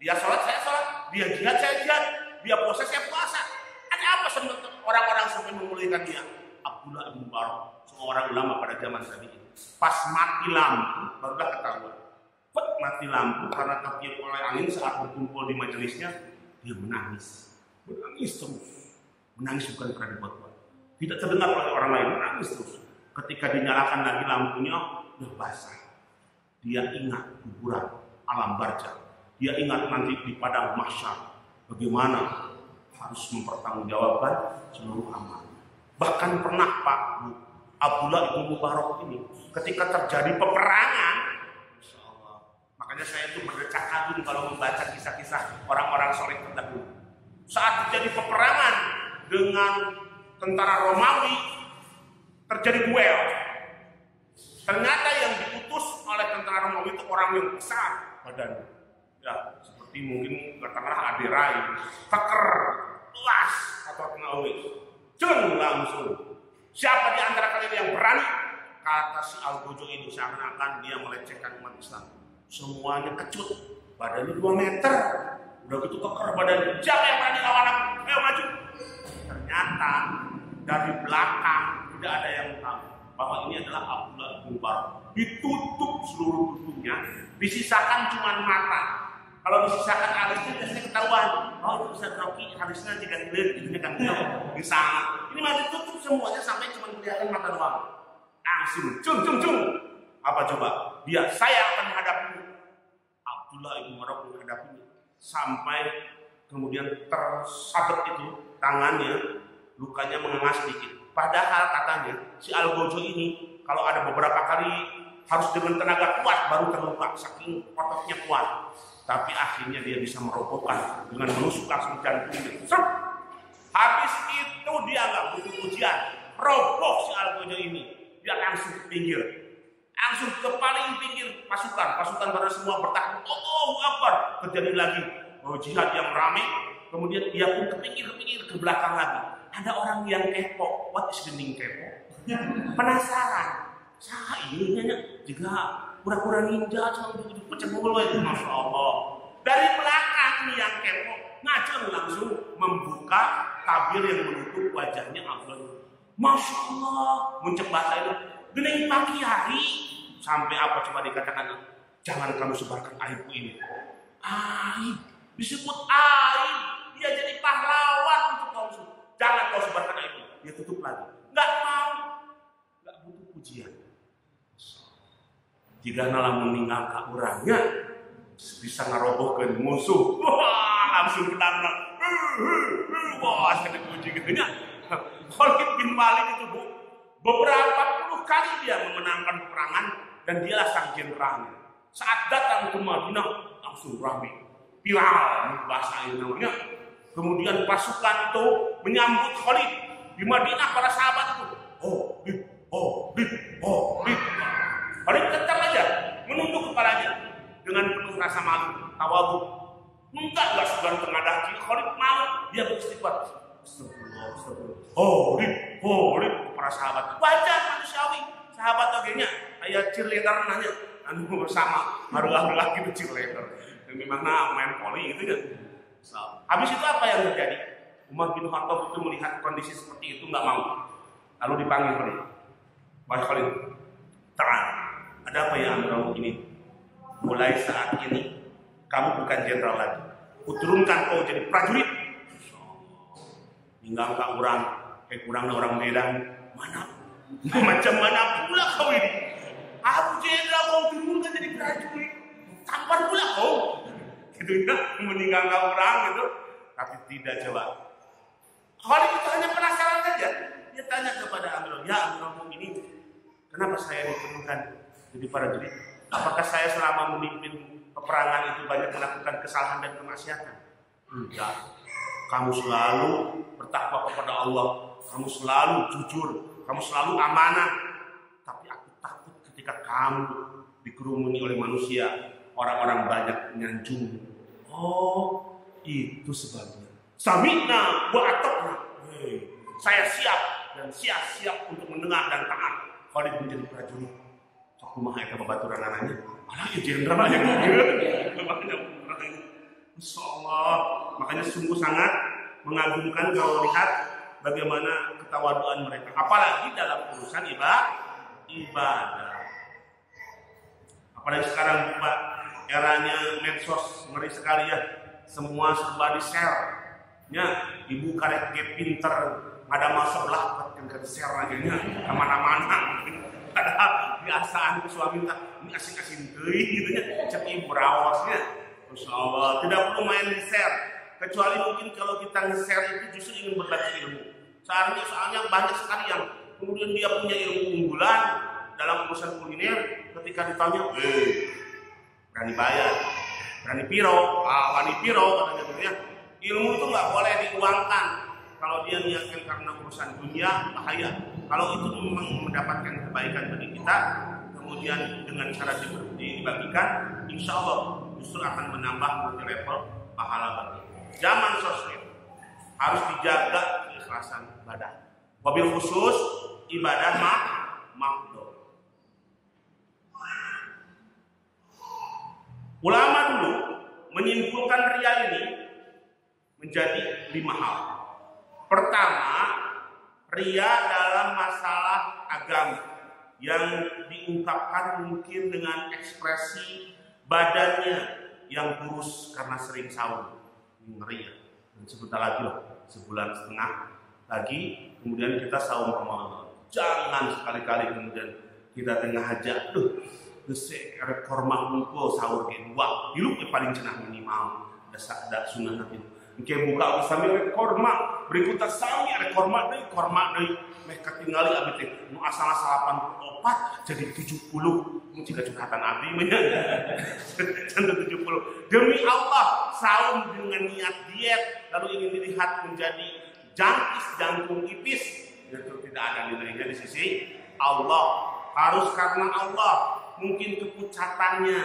Dia sholat, saya sholat. Dia jihad, saya jihad. Dia puasa, saya puasa. Ada apa orang-orang sampai memuliakan dia? Abdullah bin Mubarak, seorang ulama pada zaman tadi. Pas mati lampu, barulah ketahuan. Mati lampu karena tertiup oleh angin saat berkumpul di majelisnya, dia menangis. Menangis terus. Menangis bukan karena dibuat-buat. Tidak terdengar oleh orang lain, menangis terus. Ketika dinyalakan lagi lampunya, udah basah. Dia ingat kuburan alam barzakh. Dia ingat nanti di padang mahsyar bagaimana harus mempertanggungjawabkan seluruh amal. Bahkan pernah Pak Abdullah bin Mubarak ini ketika terjadi peperangan, Masya Allah. Makanya saya itu berdecak kagum kalau membaca kisah-kisah orang-orang soleh terdahulu. Saat terjadi peperangan dengan tentara Romawi, terjadi duel. Ternyata yang diutus oleh tentara Romawi itu orang yang besar badannya. Ya, seperti mungkin katakanlah aderai, keker, luas atau kenawis. Jeng langsung. Siapa di antara kalian yang berani? Kata si Al-Gojo ini seakan-akan dia melecehkan umat Islam. Semuanya kecut. Badannya 2 meter. Udah gitu keker badannya. Siapa yang berani lawan aku? Ayo maju. Ternyata dari belakang tidak ada yang tahu bahwa ini adalah Abdullah bin Mubarak. Ditutup seluruh tubuhnya, disisakan cuma mata. Kalau disisakan alisnya biasanya ketahuan. Oh itu bisa Rocky, alisnya jika dilihat gitunya kan bisa. Ini masih tutup semuanya sampai cuma kelihatan mata doang. Langsung, cung. Apa coba? Saya akan menghadapimu. Abdullah bin Mubarak menghadapinya sampai kemudian tersabet itu tangannya, lukanya mengengas sedikit. Padahal katanya si Al-Gojo ini kalau ada beberapa kali harus dengan tenaga kuat baru terluka, saking ototnya kuat. Tapi akhirnya dia bisa merobohkan dengan menusuk langsung jantungnya. Habis itu dia nggak butuh ujian, roboh si Al-Gojo ini. Dia langsung ke pinggir, langsung ke paling pinggir pasukan pada semua bertakbir. Allahu Akbar. Terjadi lagi jihad yang ramai. Kemudian dia pun ke pinggir ke belakang lagi. Ada orang yang kepo. What is the meaning kepo? Penasaran. Saya ini juga pura-pura ninja cuma begitu pecah mulu itu, Masya Allah. Dari belakang nih yang kepo ngajak langsung membuka tabir yang menutup wajahnya Abdullah. Masya Allah, mencebasa itu gening pagi hari sampai apa coba dikatakan? Jangan kamu sebarkan aibku ini. Aib disebut aib, dia jadi pahlawan untuk kamu. Jangan kau sebarkan aibku. Dia tutup lagi. Nggak mau, nggak butuh pujian. Jika nalar meninggalkan orangnya bisa ngarobohkan musuh. Wah, langsung menang. Wah, saya dipuji gitu. Khalid bin Walid itu beberapa puluh kali dia memenangkan peperangan dan dialah sang jenderalnya. Saat datang ke Madinah langsung ramai, viral bahasa ini namanya. Kemudian pasukan itu menyambut Khalid di Madinah, para sahabat itu. Khalid tetap aja menunduk kepalanya dengan penuh rasa malu, tawadhu. Enggak segan tengadaki. Khalid malu, dia beristighfar. Khalid para sahabat. Wajar manusiawi. Sahabat akhirnya ayat cheerleader nanya, anu bersama harulah gitu cheerleader. Dan memang main voli gitu kan. Habis itu apa yang terjadi? Umar bin Khattab itu melihat kondisi seperti itu nggak mau. Lalu dipanggil Khalid. Wahai Khalid, terang. Ada apa ya Amirul ini? Mulai saat ini kamu bukan jenderal lagi. Kuturunkan kau jadi prajurit. Hingga kau kurang orang Medan. Mana? Macam mana pula kau ini? Aku jenderal kau turunkan jadi prajurit. Kapan pula kau? Gitu ya, meninggalkan orang gitu. Tapi tidak coba. Khalid itu hanya penasaran saja. Dia tanya kepada Amirul, ya Amirul ini, kenapa saya diturunkan jadi prajurit? Apakah saya selama memimpin peperangan itu banyak melakukan kesalahan dan kemaksiatan? Enggak. Kamu selalu bertakwa kepada Allah. Kamu selalu jujur. Kamu selalu amanah. Tapi aku takut ketika kamu dikerumuni oleh manusia, orang-orang banyak menyanjung. Oh, itu sebabnya. Sami'na wa ata'na. Saya siap dan siap untuk mendengar dan taat. Khalid menjadi prajurit. Kumaha eta babaturan ananya. Malah ya jenderal yang Masya Allah. Makanya sungguh sangat mengagumkan kalau lihat bagaimana ketawaduan mereka. Apalagi dalam urusan ibadah. Apalagi sekarang Pak, eranya medsos, ngeri sekali ya. Semua serba di-share. Ya, ibu karek pinter, ada masa sebelah kan share lagi nya kemana-mana. Padahal biasaan suami ini asing-asing deui gitu nya, cek ibu rawasnya. Masya Allah, tidak perlu main di-share. Kecuali mungkin kalau kita nge-share itu justru ingin berbagi ilmu. Soalnya banyak sekali yang kemudian dia punya ilmu unggulan dalam urusan kuliner, ketika ditanya, berani bayar, berani piro, wani piro katanya gitu. Ilmu itu nggak boleh diuangkan. Kalau dia niatkan karena urusan dunia, bahaya. Kalau itu memang mendapatkan kebaikan bagi kita, kemudian dengan cara dibagikan, insya Allah justru akan menambah multi level pahala bagi. Zaman sosial harus dijaga keikhlasan ibadah. Wabil khusus ibadah makdo. Ulama dulu menyimpulkan ria ini menjadi 5 hal. Pertama, ria dalam masalah agama yang diungkapkan mungkin dengan ekspresi badannya yang kurus karena sering saum. Ngeri ya. Dan sebentar lagi loh, sebulan setengah lagi kemudian kita saum Ramadan. Jangan sekali-kali kemudian kita tengah hajat, gesek rekor mahmukul sahur kedua, diluk paling cenah minimal ada sunnah nabi. Engke buka usami rekor mak berikutnya sami rekor mak deui meh katingali abdi teh nu asal 84 jadi 70 mun jika curhatan abdi mah nya 70. Demi Allah saum dengan niat diet lalu ingin dilihat menjadi jangkis jantung ipis itu tidak ada nilainya di sisi Allah. Harus karena Allah, mungkin kepucatannya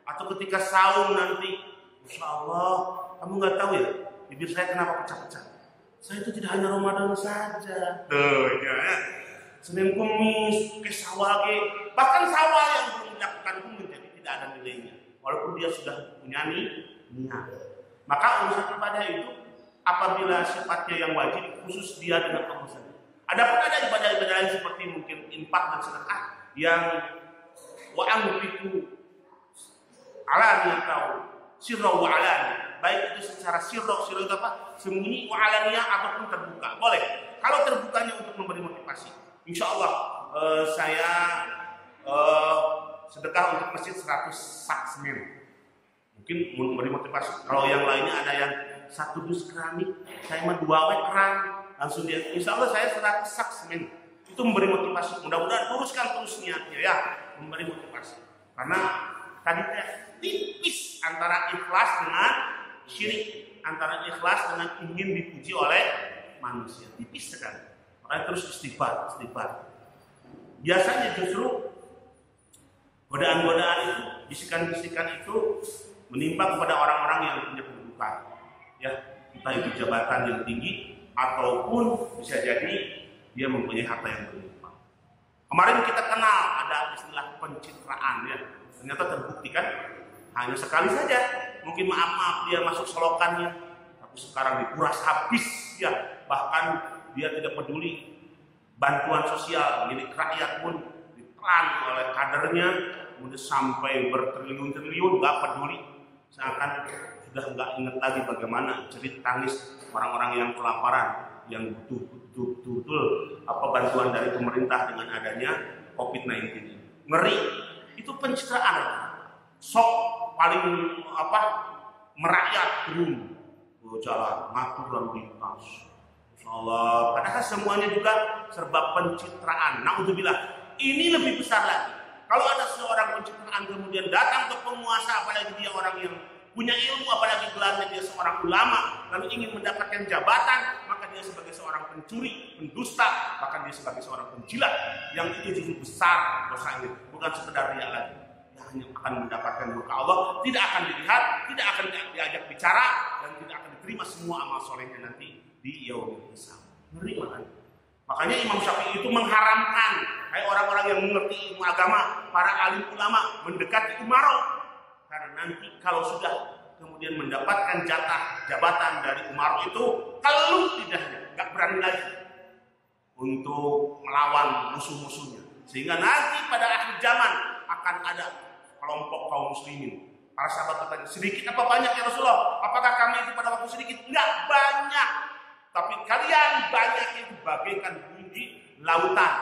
atau ketika saum nanti, Masya Allah, kamu nggak tahu ya, bibir saya kenapa pecah-pecah? Saya itu tidak hanya Ramadan saja. Ya. Senin Kamis, ke sawah, bahkan sawah yang belum dilakukan pun menjadi tidak ada nilainya, walaupun dia sudah punya niat. Maka urusan ibadah itu apabila sifatnya yang wajib khusus dia dengan Allah saja. Adapun ada ibadah-ibadah lain seperti mungkin infak dan sedekah yang wa'anfiqu alaniyah sirra wa alaniyah, baik itu secara sirra itu apa? Sembunyi, wa alaniyah ataupun terbuka. Boleh. Kalau terbukanya untuk memberi motivasi. Insya Allah saya sedekah untuk masjid 100 sak semen. Mungkin memberi motivasi. Kalau yang lainnya ada yang 1 dus keramik, saya mah 2 wek keran. Langsung dia, insya Allah saya 100 sak semen. Itu memberi motivasi. Mudah-mudahan teruskan terus niatnya ya, memberi motivasi. Karena tadi tipis antara ikhlas dengan syirik, antara ikhlas dengan ingin dipuji oleh manusia. Tipis sekali. Makanya terus istighfar. Biasanya justru godaan-godaan itu, bisikan-bisikan itu menimpa kepada orang-orang yang punya kedudukan. Ya, entah itu jabatan yang tinggi ataupun bisa jadi dia mempunyai harta yang berlimpah. Kemarin kita kenal ada istilah pencitraan ya. Ternyata terbukti kan hanya sekali saja. Mungkin maaf dia masuk selokannya, tapi sekarang dikuras habis ya. Bahkan dia tidak peduli bantuan sosial milik rakyat pun ditelan oleh kadernya, kemudian sampai bertriliun-triliun nggak peduli. Seakan sudah nggak ingat lagi bagaimana cerit tangis orang-orang yang kelaparan, yang butuh betul apa bantuan dari pemerintah dengan adanya COVID-19 ini. Ngeri, itu pencitraan. Sok paling merakyat turun jalan, ngatur lalu lintas. Insyaallah, padahal semuanya juga serba pencitraan. Naudzubillah, ini lebih besar lagi. Kalau ada seorang pencitraan kemudian datang ke penguasa, apalagi dia orang yang punya ilmu, apalagi gelarnya dia seorang ulama, lalu ingin mendapatkan jabatan, maka dia sebagai seorang pencuri, pendusta, bahkan dia sebagai seorang penjilat, yang itu justru besar dosanya, bukan sekedar riya lagi. Dia hanya akan mendapatkan murka Allah, tidak akan dilihat, tidak akan diajak bicara, dan tidak akan diterima semua amal solehnya nanti di yaumul hisab. Ngeri kan? Makanya Imam Syafi'i itu mengharamkan, hai orang-orang yang mengerti ilmu agama, para alim ulama mendekati umarok. Karena nanti kalau sudah kemudian mendapatkan jatah jabatan dari umarok itu, keluh lidahnya, nggak berani lagi untuk melawan musuh-musuhnya. Sehingga nanti pada akhir zaman akan ada kelompok kaum muslimin. Para sahabat bertanya, sedikit apa banyak ya Rasulullah? Apakah kami itu pada waktu sedikit? Enggak banyak. Tapi kalian banyak itu bagaikan buih di lautan.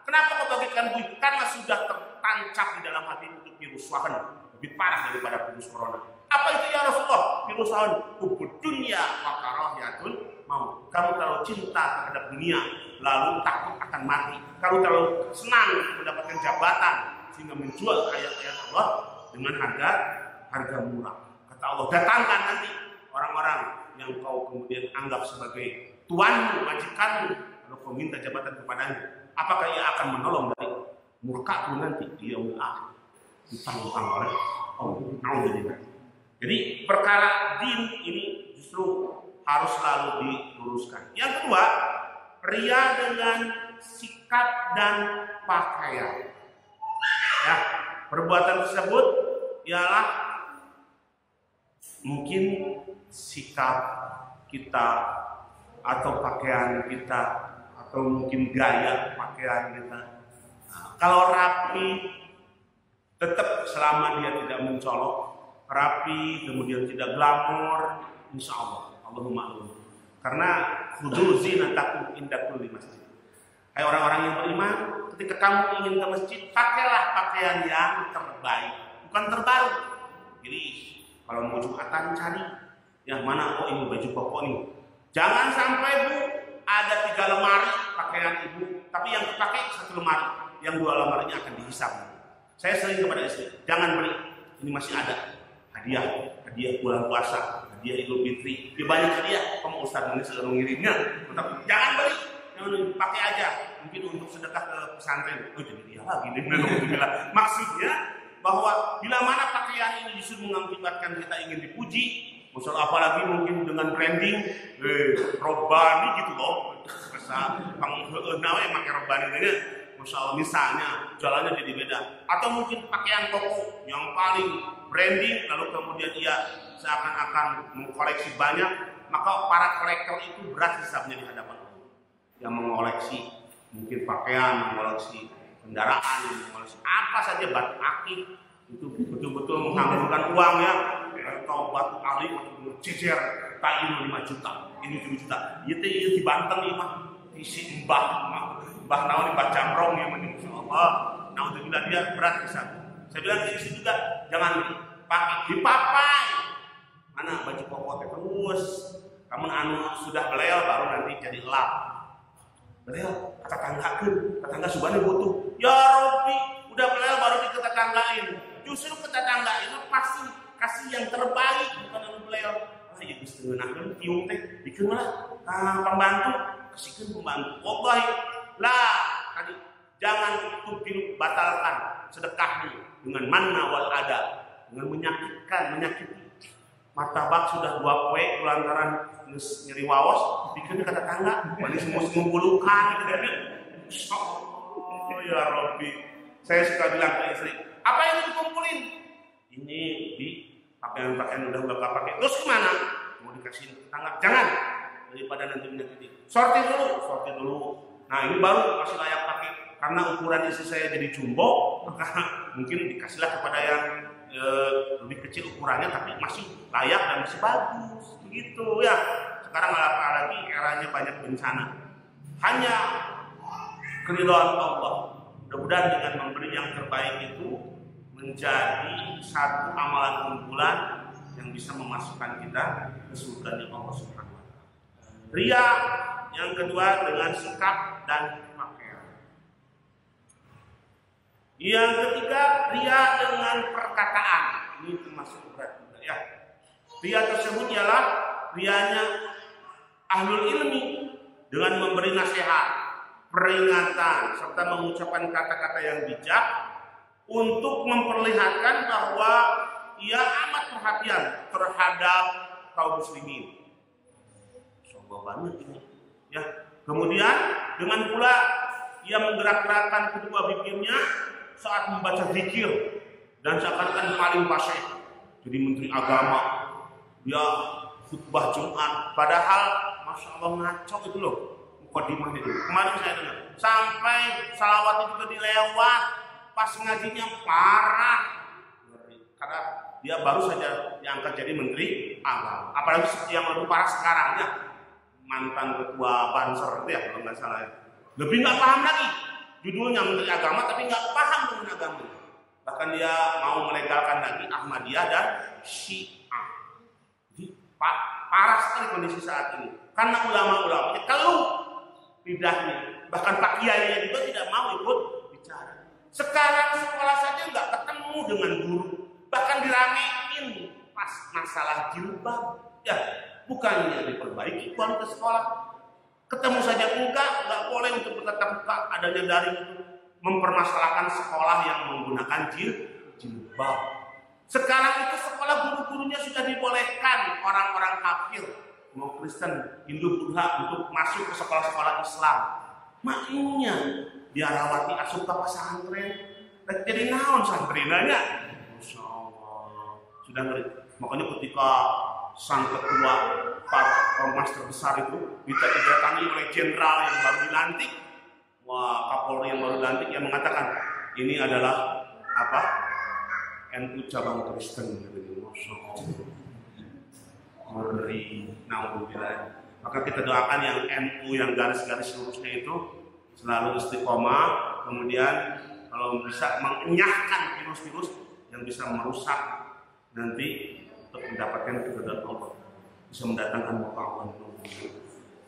Kenapa kau bagaikan buih? Karena sudah tertancap di dalam hati itu virus wahan. Lebih parah daripada virus corona. Apa itu ya Rasulullah? Virus wahan. Hubud dunia wa karahiyatul maut. Kamu terlalu cinta terhadap dunia, lalu takut akan mati. Kamu terlalu senang mendapatkan jabatan, sehingga menjual ayat-ayat Allah dengan harga murah. Kata Allah, datangkan nanti orang-orang yang kau kemudian anggap sebagai tuanmu, majikanmu, lalu kau minta jabatan kepadanya. Apakah ia akan menolong dari murka nanti di yaumil akhir? Ditanggung oleh Allah. Jadi perkara din ini justru harus selalu diluruskan. Yang kedua, ria dengan sikap dan pakaian. Ya, perbuatan tersebut ialah mungkin sikap kita atau pakaian kita atau mungkin gaya pakaian kita. Nah, kalau rapi, tetap selama dia tidak mencolok, rapi kemudian tidak glamor, insya Allah, Allahumma amin. Karena khudhu zinatakum inda kulli masjid. Hai orang-orang yang beriman, ketika kamu ingin ke masjid, pakailah pakaian yang terbaik, bukan terbaru. Jadi kalau mau Jumatan cari yang mana, oh ini baju koko nih. Jangan sampai Bu ada 3 lemari pakaian ibu, tapi yang dipakai 1 lemari, yang 2 lemarinya akan dihisap. Saya sering kepada istri, jangan beli, ini masih ada hadiah bulan puasa, hadiah Idul Fitri, ya banyak hadiah. Kamu Ustaz ini sudah mengirimnya, tapi jangan beli, jangan pakai aja, mungkin untuk sedekah ke pesantren. Oh jadi dia lagi nih, maksudnya bahwa bila mana pakaian ini justru mengakibatkan kita ingin dipuji, misal apalagi mungkin dengan branding, robani gitu loh, masa kamu nawe pakai robani ini. Misalnya jalannya jadi beda, atau mungkin pakaian koko yang paling branding, lalu kemudian ia seakan-akan mengkoleksi banyak, maka para kolektor itu berat hisabnya di hadapan Allah. Yang mengoleksi mungkin pakaian, mengoleksi kendaraan, mengoleksi apa saja, batu akik, itu betul-betul menghamburkan uang ya. Atau batu ali atau cecer kayu 5 juta, ini 7 juta, itu di Banten ini mah isi mbah naon mbah jamrong ya, masya Allah. Naudzubillah, dia berat bisa. Saya bilang ke istri juga, jangan dipapai. Mana baju koko terus, kamu anu sudah belel baru nanti jadi elap. Belel, tetangga subhannya butuh. Ya Rabbi, udah belel baru ditetanggain. Justru ketetanggain pasti kasih yang terbaik, bukan anu belel. Ya Gusti ngeunahkeun tiung teh bikin lah pembantu, kasihkeun pembantu. Wallahi lah, tadi jangan tuh batalkan sedekahmu dengan manna wal ada, dengan menyakiti. Martabak sudah 2 poe lantaran nyeri waos, bikin kata tetangga, manis ngumpulukan gitu kan. Oh ya Rabbi, saya suka bilang ke istri, apa yang dikumpulin? Ini di pakaian udah gak pakai. Terus kemana? Mau dikasih tetangga? Jangan, daripada nanti menyakiti. Sortir dulu. Nah ini baru masih layak pakai, karena ukuran istri saya jadi jumbo, maka mungkin dikasihlah kepada yang lebih kecil ukurannya, tapi masih layak dan masih bagus, begitu ya. Sekarang apalagi eranya banyak bencana, hanya keridhaan Allah. Mudah-mudahan dengan memberi yang terbaik itu menjadi satu amalan unggulan yang bisa memasukkan kita ke surga Allah Subhanahu wa Ta'ala. Ria yang kedua dengan sikap dan pakaian. Yang ketiga, ria dengan perkataan. Ini termasuk berat juga ya. Ria tersebut ialah rianya ahlul ilmi dengan memberi nasihat, peringatan, serta mengucapkan kata-kata yang bijak untuk memperlihatkan bahwa ia amat perhatian terhadap kaum muslimin. Sobat banget ini. Ya, Kemudian dengan pula ia menggerak-gerakkan kedua bibirnya saat membaca zikir dan seakan-akan paling fasih. Jadi menteri agama, dia khutbah Jumat, padahal masya Allah ngaco itu loh mukadimahnya itu. Kemarin saya dengar sampai salawat itu juga dilewat, pas ngajinya parah karena dia baru saja diangkat jadi menteri agama. Apalagi seperti yang lebih parah sekarang ya, mantan ketua Banser itu ya kalau nggak salah ya. Lebih nggak paham lagi, judulnya menteri agama tapi nggak paham dengan agama. Bahkan dia mau melegalkan lagi Ahmadiyah dan Syiah. Jadi parah sekali kondisi saat ini. Karena ulama-ulamanya keluh lidahnya. Bahkan Pak Kiainya juga tidak mau ikut bicara. Sekarang sekolah saja nggak ketemu dengan guru. Bahkan diramein pas masalah jilbab. Ya, bukannya diperbaiki kualitas sekolah. Ketemu saja nggak boleh untuk bertatap muka, adanya daring itu mempermasalahkan sekolah yang menggunakan jilbab. Sekarang itu sekolah guru-gurunya sudah dibolehkan orang-orang kafir, mau Kristen, Hindu, Buddha untuk masuk ke sekolah-sekolah Islam. Maknanya dia rawati asup ke pesantren, jadi naon santrinanya? Masya Allah, sudah ngeri. Makanya ketika sang ketua Pak Ormas terbesar itu didatangi oleh jenderal yang baru dilantik, Kapolri yang baru dilantik, yang mengatakan ini adalah apa? NU cabang Kristen. Masya Allah, ngeri, naudzubillah. Maka kita doakan yang NU yang garis-garis lurusnya itu selalu istiqomah, kemudian kalau bisa mengenyahkan virus-virus yang bisa merusak nanti untuk mendapatkan keridhaan Allah, bisa mendatangkan murka Allah.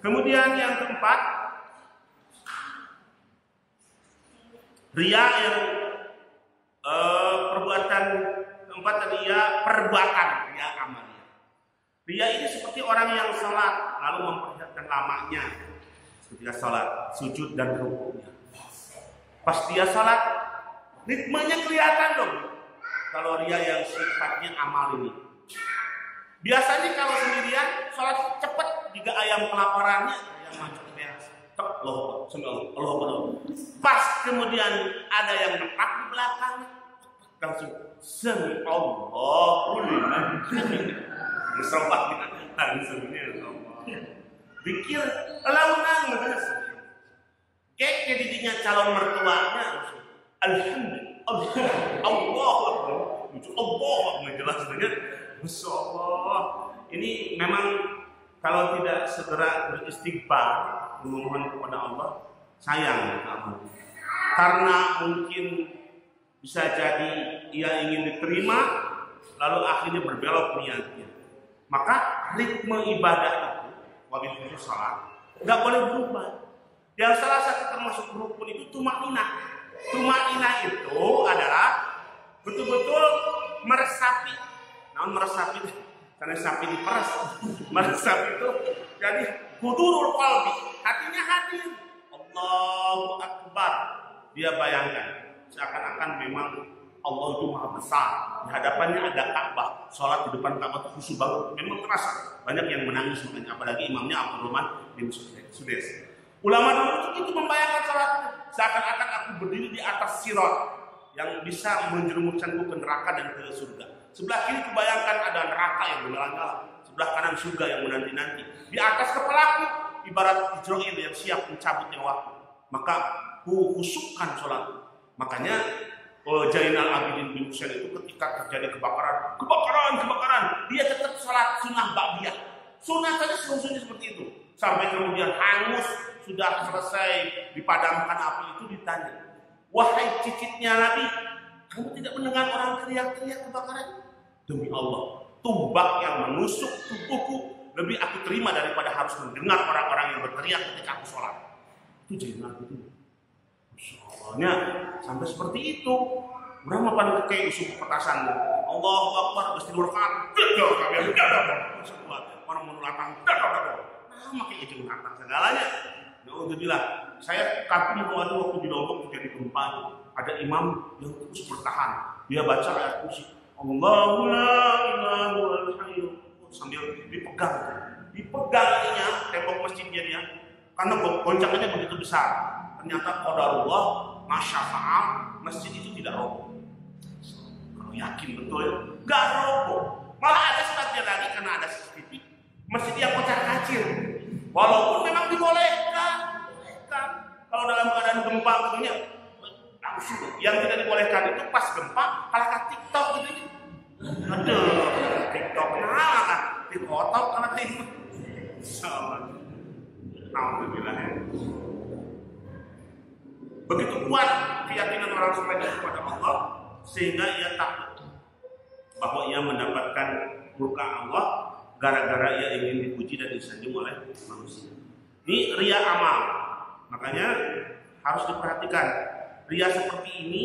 Kemudian yang keempat, riya yang perbuatan keempat tadi ya perbuatan riya amalnya. Riya ini seperti orang yang sholat lalu memperlihatkan lamanya ketika sholat, sujud dan rukunya. Pas dia sholat, ritmenya kelihatan dong. Kalau riya yang sifatnya amal ini, biasanya kalau sendirian sholat cepet, jika ayam kelaparannya, ayam macam beres, tek loh, Allah. Pas kemudian ada yang nekat di belakang, langsung semi Allahu liman bersobat kita langsungnya Allah. Pikir launan terus, kayak jadinya calon mertuanya, Alhamdulillah, Allah menjelas dengan Masya Allah. Ini memang kalau tidak segera beristighfar, memohon kepada Allah, sayang amal. Karena mungkin bisa jadi ia ingin diterima, lalu akhirnya berbelok niatnya. Maka ritme ibadah itu, wabil khusus salat, nggak boleh berubah. Yang salah satu termasuk rukun itu tumakninah. Tumakninah itu adalah betul-betul meresapi. Namun meresapi, karena sapi diperas. Meresapi itu jadi hudurul qalbi, hatinya hadir. Allahu Akbar. Dia bayangkan seakan-akan memang Allah itu maha besar. Di hadapannya ada Ka'bah. Sholat di depan Ka'bah itu khusyuk banget. Memang terasa. Banyak yang menangis makanya, apalagi imamnya Abdurrahman bin Sudes. Ulama dulu itu membayangkan sholat seakan-akan aku berdiri di atas sirat yang bisa menjerumuskanku ke neraka dan ke surga. Sebelah kiri kubayangkan ada neraka yang menyala-nyala, sebelah kanan surga yang menanti-nanti. Di atas kepalaku ibarat Israil yang siap mencabut nyawaku. Maka ku khusyukkan sholat. Makanya Zainal Abidin bin Husain itu ketika terjadi kebakaran, dia tetap sholat sunnah ba'diyah. Sunnah saja seluruhnya seperti itu. Sampai kemudian hangus, sudah selesai dipadamkan api itu, ditanya, wahai cicitnya Nabi, kamu tidak mendengar orang teriak-teriak kebakaran? Demi Allah, tumbak yang menusuk tubuhku lebih aku terima daripada harus mendengar orang-orang yang berteriak ketika aku sholat. Itu Zainal Abidin. Soalnya sampai seperti itu. Berapa pan kayak usul petasan. Allahu Akbar, mesti lurkan. Orang menulatan. Makin itu menantang segalanya. Alhamdulillah, saya kampung waktu di Lombok terjadi gempa. Ada imam yang terus bertahan. Dia baca ayat kursi. Allahu la ilaha illal hayy, sambil dipegang ininya tembok masjidnya dia. karena goncangannya begitu besar. Ternyata qadarullah, masyafa'al, masjid itu tidak roboh. Kalau yakin betul ya, nggak roboh. Malah ada sebabnya lagi karena ada CCTV. Masjid yang kocar-kacir, walaupun memang dibolehkan. Kalau dalam keadaan gempa tentunya langsung. Yang tidak dibolehkan itu pas gempa, kalah TikTok gitu. Aduh, TikTok kenapa kan? Dikotok karena TikTok. Alhamdulillah ya. Begitu kuat keyakinan orang soleh kepada Allah sehingga ia takut bahwa ia mendapatkan murka Allah gara-gara ia ingin dipuji dan disanjung oleh manusia. Ini ria amal, makanya harus diperhatikan. Ria seperti ini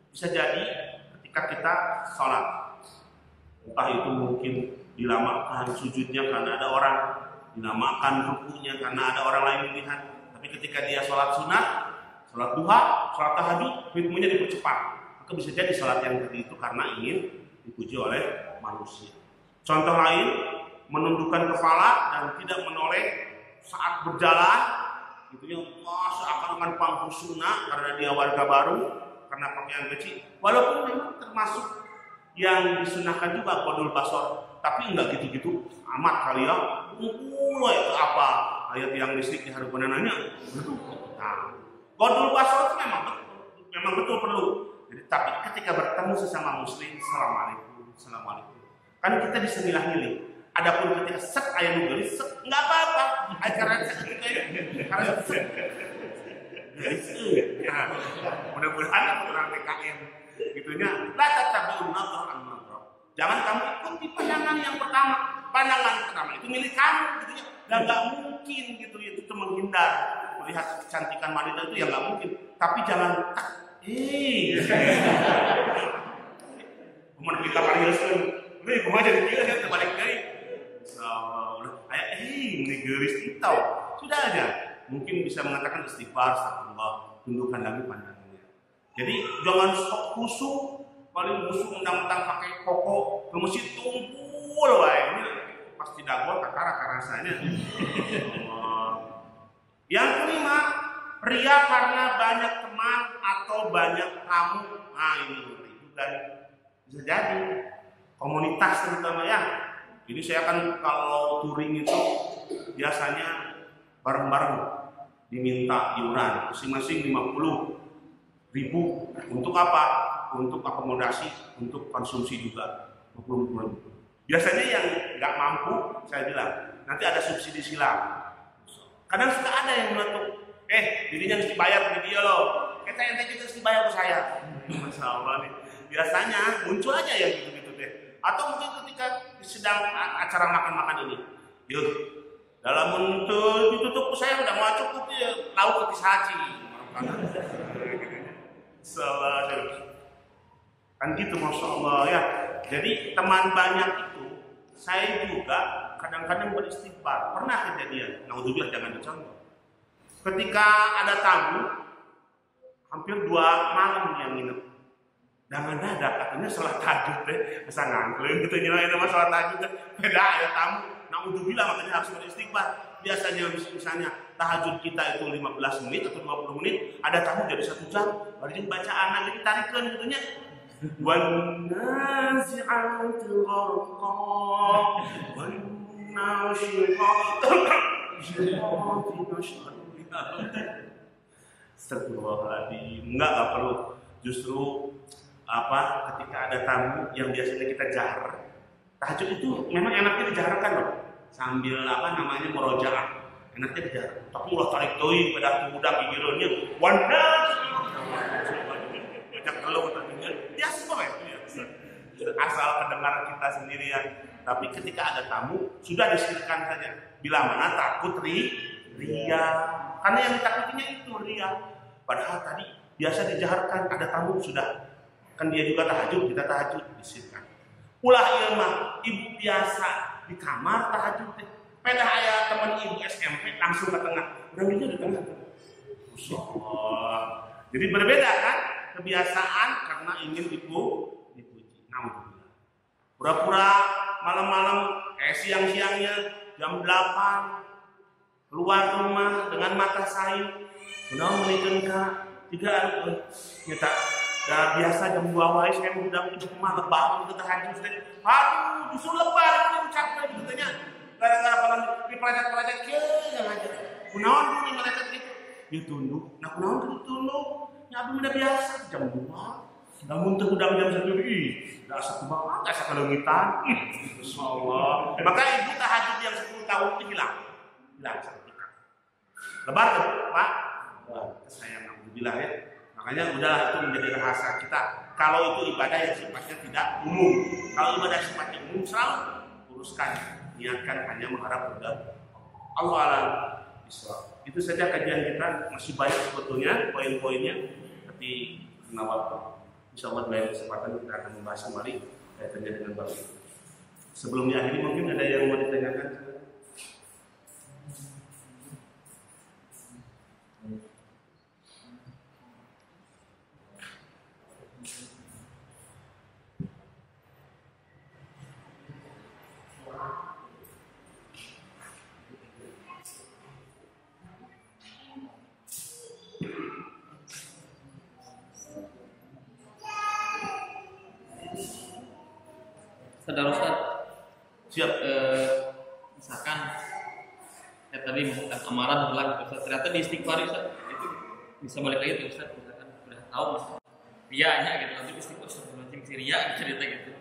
bisa jadi ketika kita sholat, entah itu mungkin dilamakan sujudnya karena ada orang, dinamakan rukunya karena ada orang lain melihat. Tapi ketika dia sholat sunnah, sholat duha, sholat tahajud, ritmenya dipercepat. Maka bisa jadi sholat yang tadi itu karena ingin dipuji oleh manusia. Contoh lain, menundukkan kepala dan tidak menoleh saat berjalan, gitu ya, seakan-akan pangkusuna karena dia warga baru, karena pakaian kecil. Walaupun memang termasuk yang disunahkan juga qadul basar, tapi enggak gitu-gitu amat kali ya. Itu apa? Ayat yang listrik di harus nanya. Nah, qadul basar itu memang betul perlu. Jadi, tapi ketika bertemu sesama muslim, assalamualaikum. Kan kita bisa milah-milih. Adapun ketika set ayat nulis, enggak apa-apa. Karena mudah-mudahan orang TKM gitunya. La tatabi'un nadhar an-nadhar. Jangan kamu ikuti pandangan yang pertama. Pandangan pertama itu milik kamu gitu ya. Dan enggak mungkin gitu itu menghindar melihat kecantikan wanita itu ya enggak mungkin. Tapi jangan Kemudian kita pariuskeun. Ini kumaha jadi kieu ya terbalik deui. Ini geris kita sudah aja. Mungkin bisa mengatakan istighfar, astagfirullah, tundukkan lagi pandangannya. Jadi jangan sok khusyuk, paling khusyuk mentang-mentang pakai koko ke masjid tumpul wae. Ini pasti dago takara rasanya. Yang kelima, ria karena banyak teman atau banyak tamu. Nah ini juga bisa jadi komunitas terutama ya. Jadi saya kan kalau touring itu biasanya bareng-bareng diminta iuran masing-masing 50.000 untuk apa? Untuk akomodasi, untuk konsumsi juga 20.000. Biasanya yang nggak mampu saya bilang nanti ada subsidi silang. Kadang suka ada yang meletup, dirinya harus dibayar ke dia loh. Kita harus dibayar ke saya. Masya Allah nih. Biasanya muncul aja yang gitu-gitu deh. Atau mungkin ketika sedang acara makan-makan ini, yuk dalam untuk ditutup saya udah mau cukup ya lauk ke saji. Kan gitu masya Allah ya. Jadi teman banyak itu saya juga kadang-kadang beristighfar. Pernah kejadian, naudzubillah jangan dicontoh. Ketika ada tamu, hampir 2 malam yang nginep. Dan ada katanya salat tahajud deh, bisa ngangkleng gitu nyalain sama salat tahajud deh. Beda ada tamu, naudzubillah makanya harus beristighfar. Biasanya misalnya tahajud kita itu 15 menit atau 20 menit, ada tamu jadi 1 jam, baru bacaan lagi ditarikkan gitunya. Wan nazi'ati gharqa wan nashiqati Astagfirullahaladzim. Enggak perlu. Justru ketika ada tamu yang biasanya kita jahar, tahajud itu memang enaknya dijaharkan loh, sambil murojaah, enaknya dijar. Tapi ulah tarik doi pada budak gigirnya, wanda, banyak keluh tadinya, ya semua ya, asal kedengaran kita sendirian. Tapi ketika ada tamu sudah disirkan saja. Bila mana takut ria, karena yang ditakutinya itu ria. Padahal tadi biasa dijaharkan, ada tamu sudah. Kan dia juga tahajud, kita tahajud disirkan. Ulah ieu mah ibu biasa di kamar tahajud teh. Peda aya teman ibu SMP langsung ke tengah. Berarti di tengah. Jadi berbeda kan kebiasaan karena ingin dipuji. Alhamdulillah. Pura-pura malam-malam siang-siangnya jam 8 keluar rumah dengan mata sayu, kunaon meulikeun ka tiga nyata da biasa jam 2 wae saya udah di rumah lebar ke tahajud teh. Aduh, justru lebar itu capek gitu nya. Gara-gara palan di pelajat-pelajat kieu yang aja. Kunaon di malaikat gitu? Ya tunduk. Nah, kunaon kudu tunduk? Nya abdi udah biasa jam 2. Namun teu udang jam 1 ih, da asa kumaha, da asa kalengitan. Masyaallah. Maka ibu tahajud yang 10 tahun itu hilang seketika. Lebar tuh, Pak. Wah, sayang alhamdulillah ya. Makanya udah itu menjadi rahasia kita. Kalau itu ibadah yang sifatnya tidak umum, kalau ibadah sifatnya umum selalu uruskan, niatkan hanya mengharap kepada Allah alam. Itu saja kajian kita, masih banyak sebetulnya poin-poinnya, tapi karena waktu. Insyaallah dalam kesempatan kita akan membahas kembali kaitannya dengan bab ini. Sebelum diakhiri mungkin ada yang mau ditanyakan? Saudara Ustaz, Siap. Misalkan tadi melakukan amaran berlaku Ustaz, ternyata di istighfar Ustaz itu bisa balik lagi tuh Ustaz, misalkan udah tahu rianya gitu, nanti istighfar sebelum ria cerita gitu,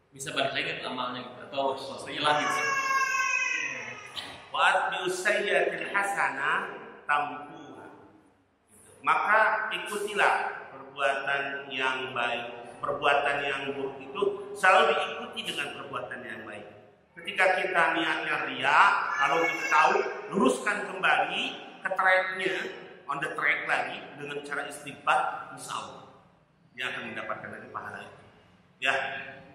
bisa balik lagi ke amalnya gitu, atau maksudnya hilang gitu. Wa biusayyatil hasanah tampuha. Maka ikutilah perbuatan yang baik. Perbuatan yang buruk itu selalu diikuti dengan perbuatan yang baik. Ketika kita niatnya ria, lalu kita tahu, luruskan kembali ke tracknya, on the track lagi dengan cara istighfar, insya Allah dia akan mendapatkan lagi pahala itu. Ya,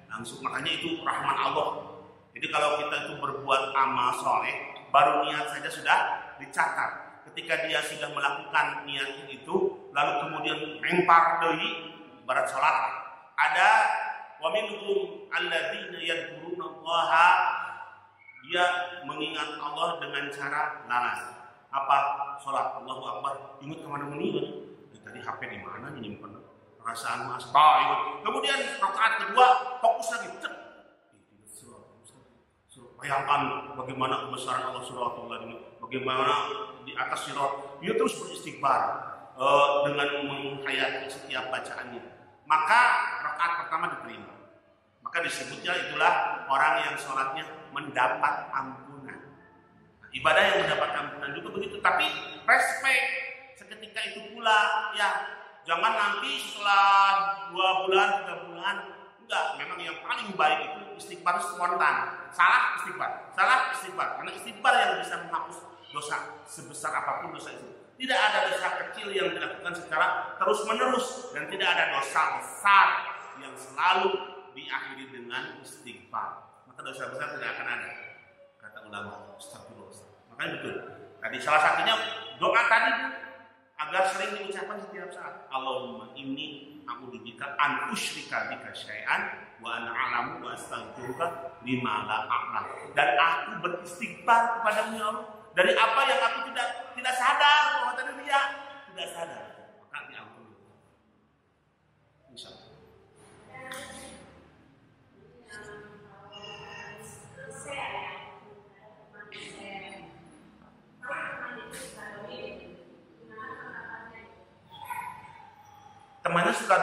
langsung makanya itu rahmat Allah. Jadi kalau kita itu berbuat amal soleh, baru niat saja sudah dicatat. Ketika dia sudah melakukan niat itu, lalu kemudian lempar deui, barat salat. Ada wa minhum alladzina yadhkurunallaha, dia mengingat Allah dengan cara lalas. Apa? Salat Allahu Akbar, ingat kemana menit? Tadi HP di mana nyimpen? Perasaan mas. Kemudian rakaat kedua fokus lagi. Bayangkan bagaimana kebesaran Allah Subhanahu wa taala, bagaimana di atas sirat dia terus beristighfar dengan menghayati setiap bacaannya. Maka rakaat pertama diterima. Maka disebutnya itulah orang yang sholatnya mendapat ampunan. Nah, ibadah yang mendapat ampunan juga begitu. Tapi respect seketika itu pula, ya jangan nanti setelah 2 bulan, 3 bulan. Enggak, memang yang paling baik itu istighfar spontan. Salah istighfar. Karena istighfar yang bisa menghapus dosa sebesar apapun dosa itu. Tidak ada dosa kecil yang dilakukan secara terus-menerus, dan tidak ada dosa besar yang selalu diakhiri dengan istighfar. Maka dosa besar tidak akan ada, kata ulama. Astagfirullah. Makanya betul. Tadi salah satunya doa tadi agar sering diucapkan setiap saat. Allahumma inni a'udzubika an usyrika bika syai'an wa ana a'lamu wa astaghfiruka lima la a'lam. Dan aku beristighfar kepadamu ya Allah dari apa yang aku tidak sadar, bahwa tadi dia tidak sadar, maka diampuni. Insyaallah. Temannya suka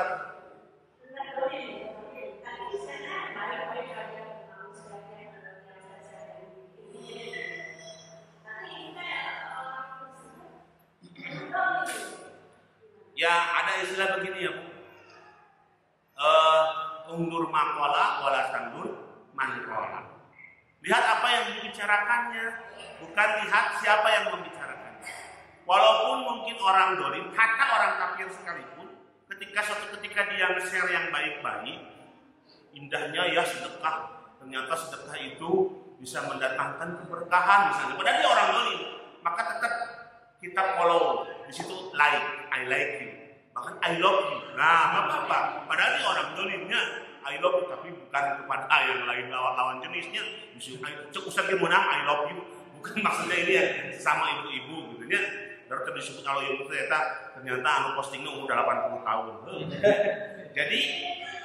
ya, ada istilah begini ya, undur makola wala tandur mankola. Lihat apa yang dibicarakannya, bukan lihat siapa yang membicarakannya. Walaupun mungkin orang dolim, hatta orang kafir sekalipun, ketika dia nge-share yang baik-baik, indahnya ya sedekah, ternyata sedekah itu bisa mendatangkan keberkahan misalnya. Padahal dia orang dolim, maka tetap kita follow di situ, I like you, bahkan I love you. Nah, apa? Padahal dia orang dolimnya I love you, tapi bukan kepada yang lain lawan jenisnya. Misalnya, usah gimana I love you, Bukan maksudnya ini ya sama ibu-ibu gitu ya. Baru disebut kalau ibu ternyata anu postingnya umur 80 tahun. Jadi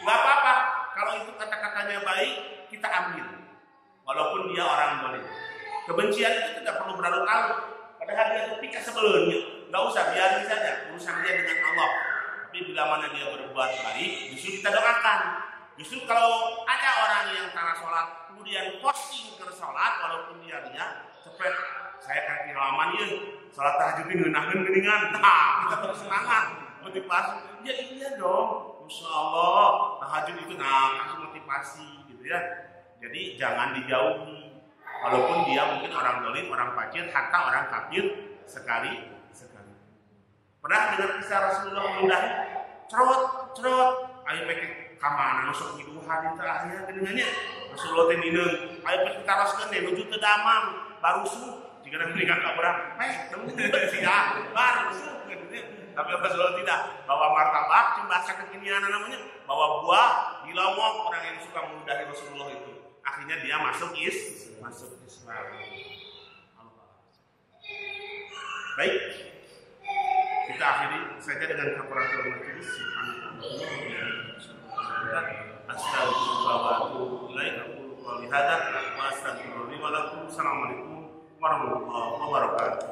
nggak apa-apa kalau itu kata-katanya baik kita ambil, walaupun dia orang dolim. Kebencian itu tidak perlu berlarut-larut. Padahal dia ketika sebelumnya nggak usah, biarin saja urusan dia dengan Allah. Tapi bila mana dia berbuat baik, justru kita doakan. Justru kalau ada orang yang tanah sholat kemudian posting ke sholat, walaupun dia cepet saya kasih halaman ya sholat tahajud ini ngenahin geningan, kita terus semangat motivasi. Ya iya dong, insya Allah tahajud itu kasih motivasi gitu ya. Jadi jangan dijauhi, walaupun dia mungkin orang dolim, orang fajir, hatta orang kafir sekali. Pernah dengar kisah Rasulullah mengundahi cerot, ayo pakai kamana masuk hidupan itu akhirnya kedengannya Rasulullah teh minum, ayo pakai taroskeun teh nuju teu damang baru suh jika ada meninggal kaburang tidak baru suh tapi Rasulullah tidak bawa martabak bahasa kekinian namanya, bawa buah dilomok. Orang yang suka mengundahi Rasulullah itu akhirnya dia masuk Islam. Baik, kita akhiri saja dengan kafaratul majelis. Astagfirullah wa atubu ilaih. Aku qouli hadza wa astaghfirullahi wa lakum. Assalamualaikum warahmatullahi wabarakatuh.